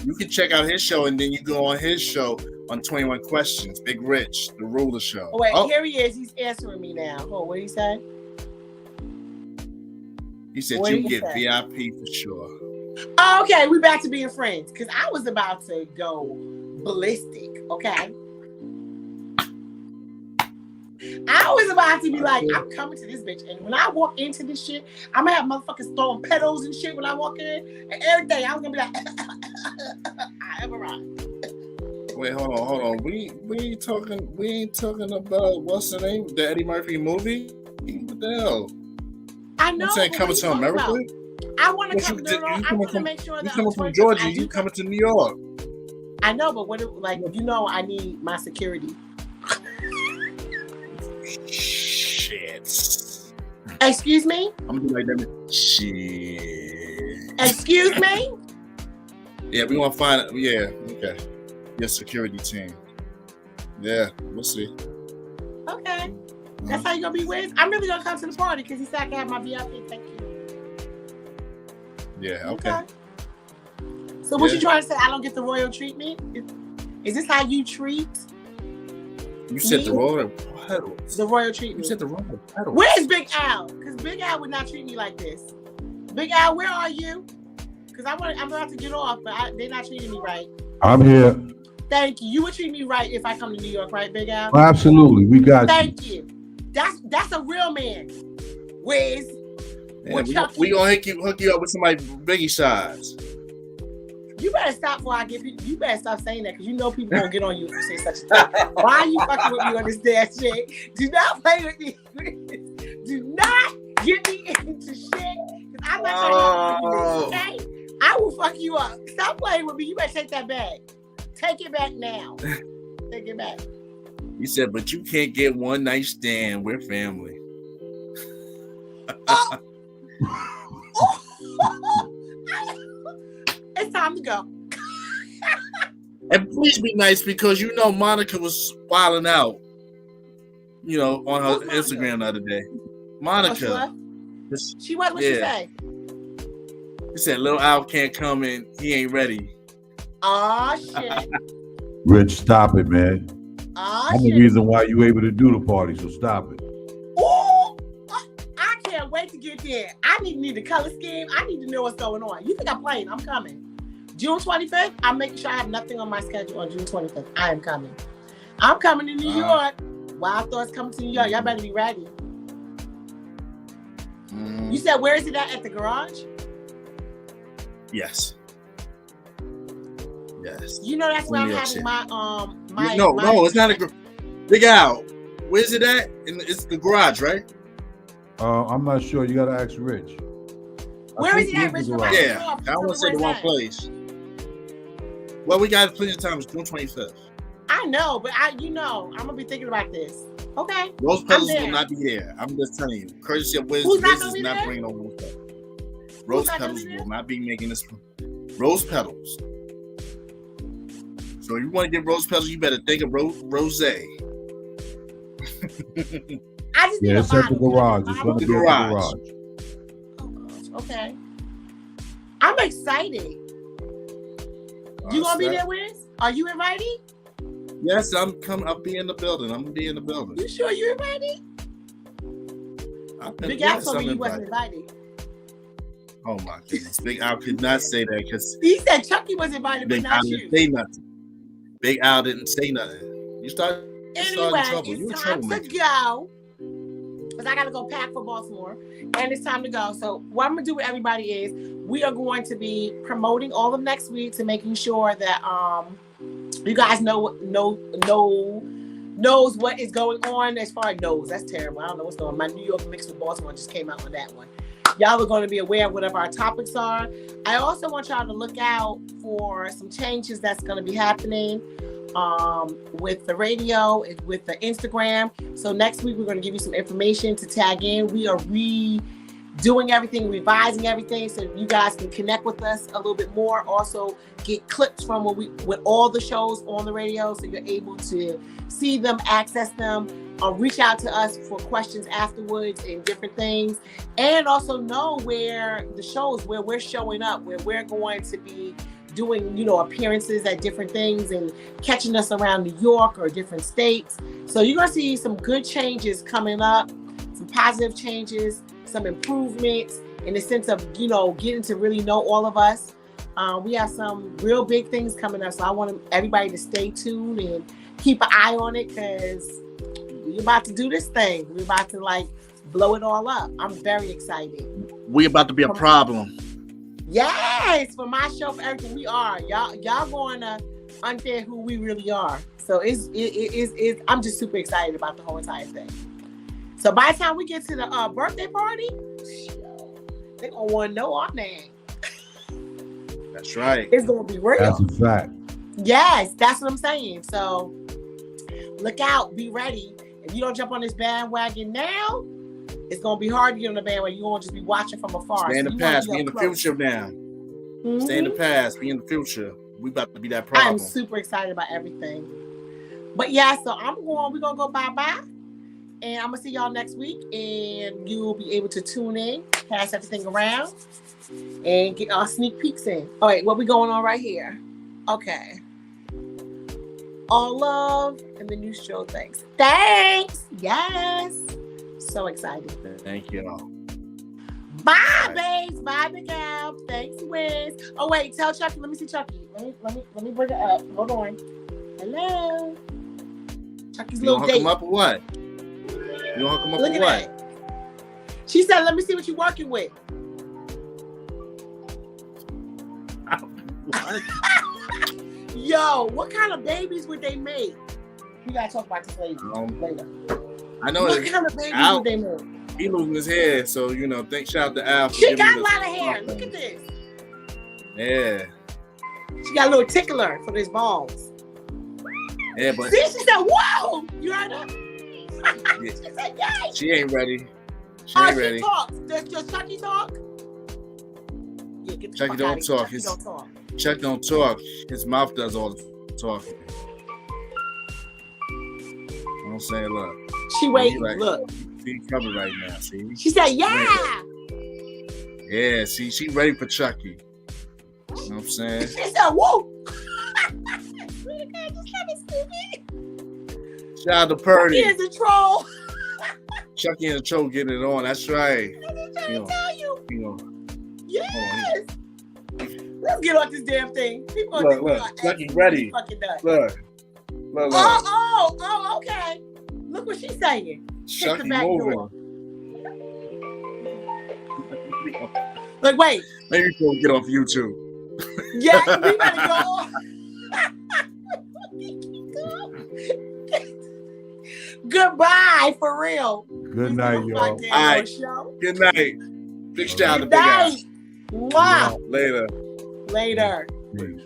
You can check out his show, and then you go on his show on 21 Questions. Big Rich, the Ruler Show. Oh, wait, here he is. He's answering me now. Oh, what did he say? He said you get VIP for sure. Oh, okay, we back to being friends. Because I was about to go ballistic, okay? I was about to be like, I'm coming to this bitch. And when I walk into this shit, I'm going to have motherfuckers throwing pedals and shit when I walk in. And every day I was going to be like, I have arrived. Wait, hold on. We ain't talking about what's the name? The Eddie Murphy movie? What the hell? I know. I'm saying coming to America. About? I want to come to I want to make sure that you coming from Georgia, you coming to New York. I know, but what? Like, you know, I need my security. Shit. Excuse me? I'm gonna be like that. Shit. Excuse me? Yeah, we gonna find it. Yeah, okay. Your security team. Yeah, we'll see. Okay. That's how you gonna be with? I'm really gonna come to the party because he said I can have my VIP. Thank you. Yeah, okay. So what you trying to say? I don't get the royal treatment? Is this how you treat? You said the royal petals. The royal treatment. You said the royal petals. Where's Big Al? Because Big Al would not treat me like this. Big Al, where are you? Because I'm about to get off, but they're not treating me right. I'm here. Thank you. You would treat me right if I come to New York, right, Big Al? Absolutely, we got Thank you. That's a real man. Wiz. Yeah, we gonna hook you up with somebody Biggie size. You better stop before I get people. You better stop saying that because you know people gonna get on you if you say such a thing. Why are you fucking with me on this damn shit? Do not play with me. Do not get me into shit. Cause I'm not trying to fuck you, okay? I will fuck you up. Stop playing with me. You better take that back. Take it back now. Take it back. You said, but you can't get one night stand. We're family. It's time to go. And please be nice because you know Monica was wilding out, you know, on her Instagram the other day. Monica. She what she say? She said Lil Al can't come in, he ain't ready. Oh shit. Rich, stop it, man. I'm the reason why you able to do the party, so stop it. Oh, I can't wait to get there. I need the color scheme. I need to know what's going on. You think I'm playing? I'm coming. June 25th, I'm making sure I have nothing on my schedule on June 25th. I am coming. I'm coming to New York. Wild Thoughts coming to New York. Y'all better be ready. You said, where is it at the garage? Yes. Yes. You know that's where I'm having my No, it's not a Big Al. Where's it at? It's the garage, right? I'm not sure. You gotta ask Rich. Where is it at, Rich? Yeah, I don't want to say the wrong place. Well, we got plenty of time. It's June 25th. I know, but I'm gonna be thinking about this. Okay. Rose Petals will not be there. I'm just telling you. Courtesy of Wiz is not bringing no Rose Petals. Rose Petals will not be making this. Rose Petals. So if you want to get Rose Petals, you better think of Rose. I just need it's at the garage. It's gonna be at the garage. Oh gosh. Okay. I'm excited. You gonna be there, Wiz? Are you invited? Yes, I'm coming. I'll be in the building. I'm gonna be in the building. You sure you're invited? Big Al told me you wasn't invited. Oh my goodness. Big Al could not say that because he said Chucky was invited, but not you. Big Al didn't say nothing. Big Al didn't say nothing. You started anyway, trouble. It's time to go. Because I gotta go pack for Baltimore. And it's time to go. So what I'm gonna do with everybody is we are going to be promoting all of next week to making sure that you guys knows what is going on as far as knows. That's terrible. I don't know what's going on. My New York mixed with Baltimore just came out on that one. Y'all are going to be aware of whatever our topics are. I also want y'all to look out for some changes that's going to be happening with the radio, with the Instagram. So next week, we're going to give you some information to tag in. We are redoing everything, revising everything so you guys can connect with us a little bit more. Also get clips from with all the shows on the radio so you're able to see them, access them, reach out to us for questions afterwards and different things. And also know where the shows, where we're showing up, where we're going to be doing, appearances at different things and catching us around New York or different states. So you're going to see some good changes coming up, some positive changes, some improvements in the sense of, getting to really know all of us. We have some real big things coming up. So I want everybody to stay tuned and keep an eye on it because we're about to do this thing. We're about to blow it all up. I'm very excited. We about to be a problem. Yes, for my show, for everything we are. Y'all going to unfair who we really are. So I'm just super excited about the whole entire thing. So by the time we get to the birthday party, they're gonna want to know our name. That's right. It's gonna be real. That's a fact. Yes, that's what I'm saying. So look out, be ready. If you don't jump on this bandwagon now, it's gonna be hard to get on the bandwagon. You're gonna just be watching from afar. Stay in the past, be in the future now. Mm-hmm. Stay in the past, be in the future. We about to be that problem. I'm super excited about everything. But yeah, so we're gonna go bye-bye. And I'm gonna see y'all next week. And you will be able to tune in, pass everything around, and get our sneak peeks in. All right, what we going on right here? Okay. All love and the new show. Thanks. Yes. So excited. Thank y'all. Bye, babes. Bye, Big Al. Thanks, Wiz. Oh wait, tell Chucky. Let me see Chucky. Let me bring it up. Hold on. Hello. Chucky's little date. You gonna hook him up or what? You gonna hook him up Look or what? That. She said, "Let me see what you're working with." Yo, what kind of babies would they make? We gotta talk about this later. I know what kind of babies would they make? He losing his hair, so shout out to Al. She got a lot of hair. Look at this. Yeah. She got a little tickler for his balls. Yeah, but see, she said, "Whoa!" You heard her? Yeah. She said, "Yay!" She ain't ready. She ain't ready. She talks. Does Chucky talk? Yeah, get the Chucky fuck don't out of here. talk. Chucky don't talk. Chuck don't talk. His mouth does all the talking. I'm saying, look. She waiting. Look. She covered right now. See. She said, "Yeah." Yeah. See, she ready for Chucky. You know what I'm saying? She said, "Whoa." Shout out to Purdy. Chucky is a troll. Chucky and the troll getting it on. That's right. I'm trying to tell you. Yes. Let's get off this damn thing. People look. Chucky ready. Look. Oh, okay. Look what she's saying. Chucky moving. Look, wait. Maybe we'll get off YouTube. Yeah, we better go. Goodbye, for real. Good night, y'all. All right. Good night. Big shout out to Big Al. Mwah. Later. Peace.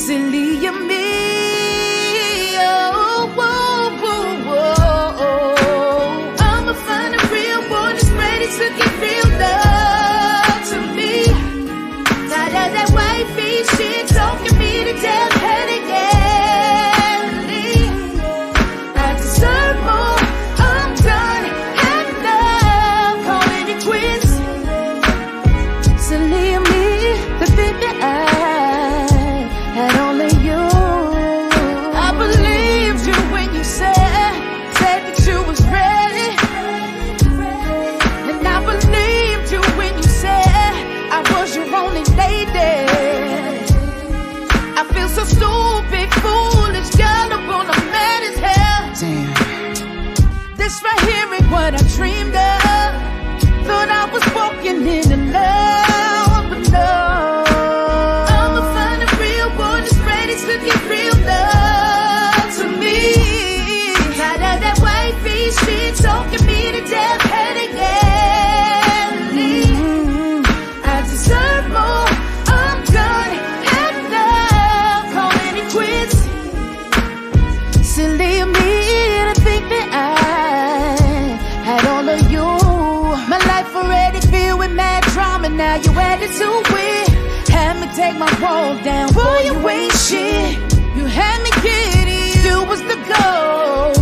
Silly of me, oh, whoa, whoa, whoa. I'ma find a real one that's ready to give real love to me. Tired of that white feet shit talking me to death, head again. I deserve more. I'm done, had enough, calling it quits. Silly of me, the thing that I had only you. I believed you when you said that you was ready. And I believed you when you said I was your only lady. I feel so stupid, foolish, gullible, I'm mad as hell. Damn. This right here ain't what I dreamed of. Thought I was walking into love, but no. To give real love to me. Tired of that white feet shit talking me to death, head again. I deserve more. I'm done, had enough, calling it quits. Silly of me to think that I had all of you. My life already filled with mad drama. Now you added to it. Had me take my wall down. Boy, you ain't shit. You had me kidding. You was the goal.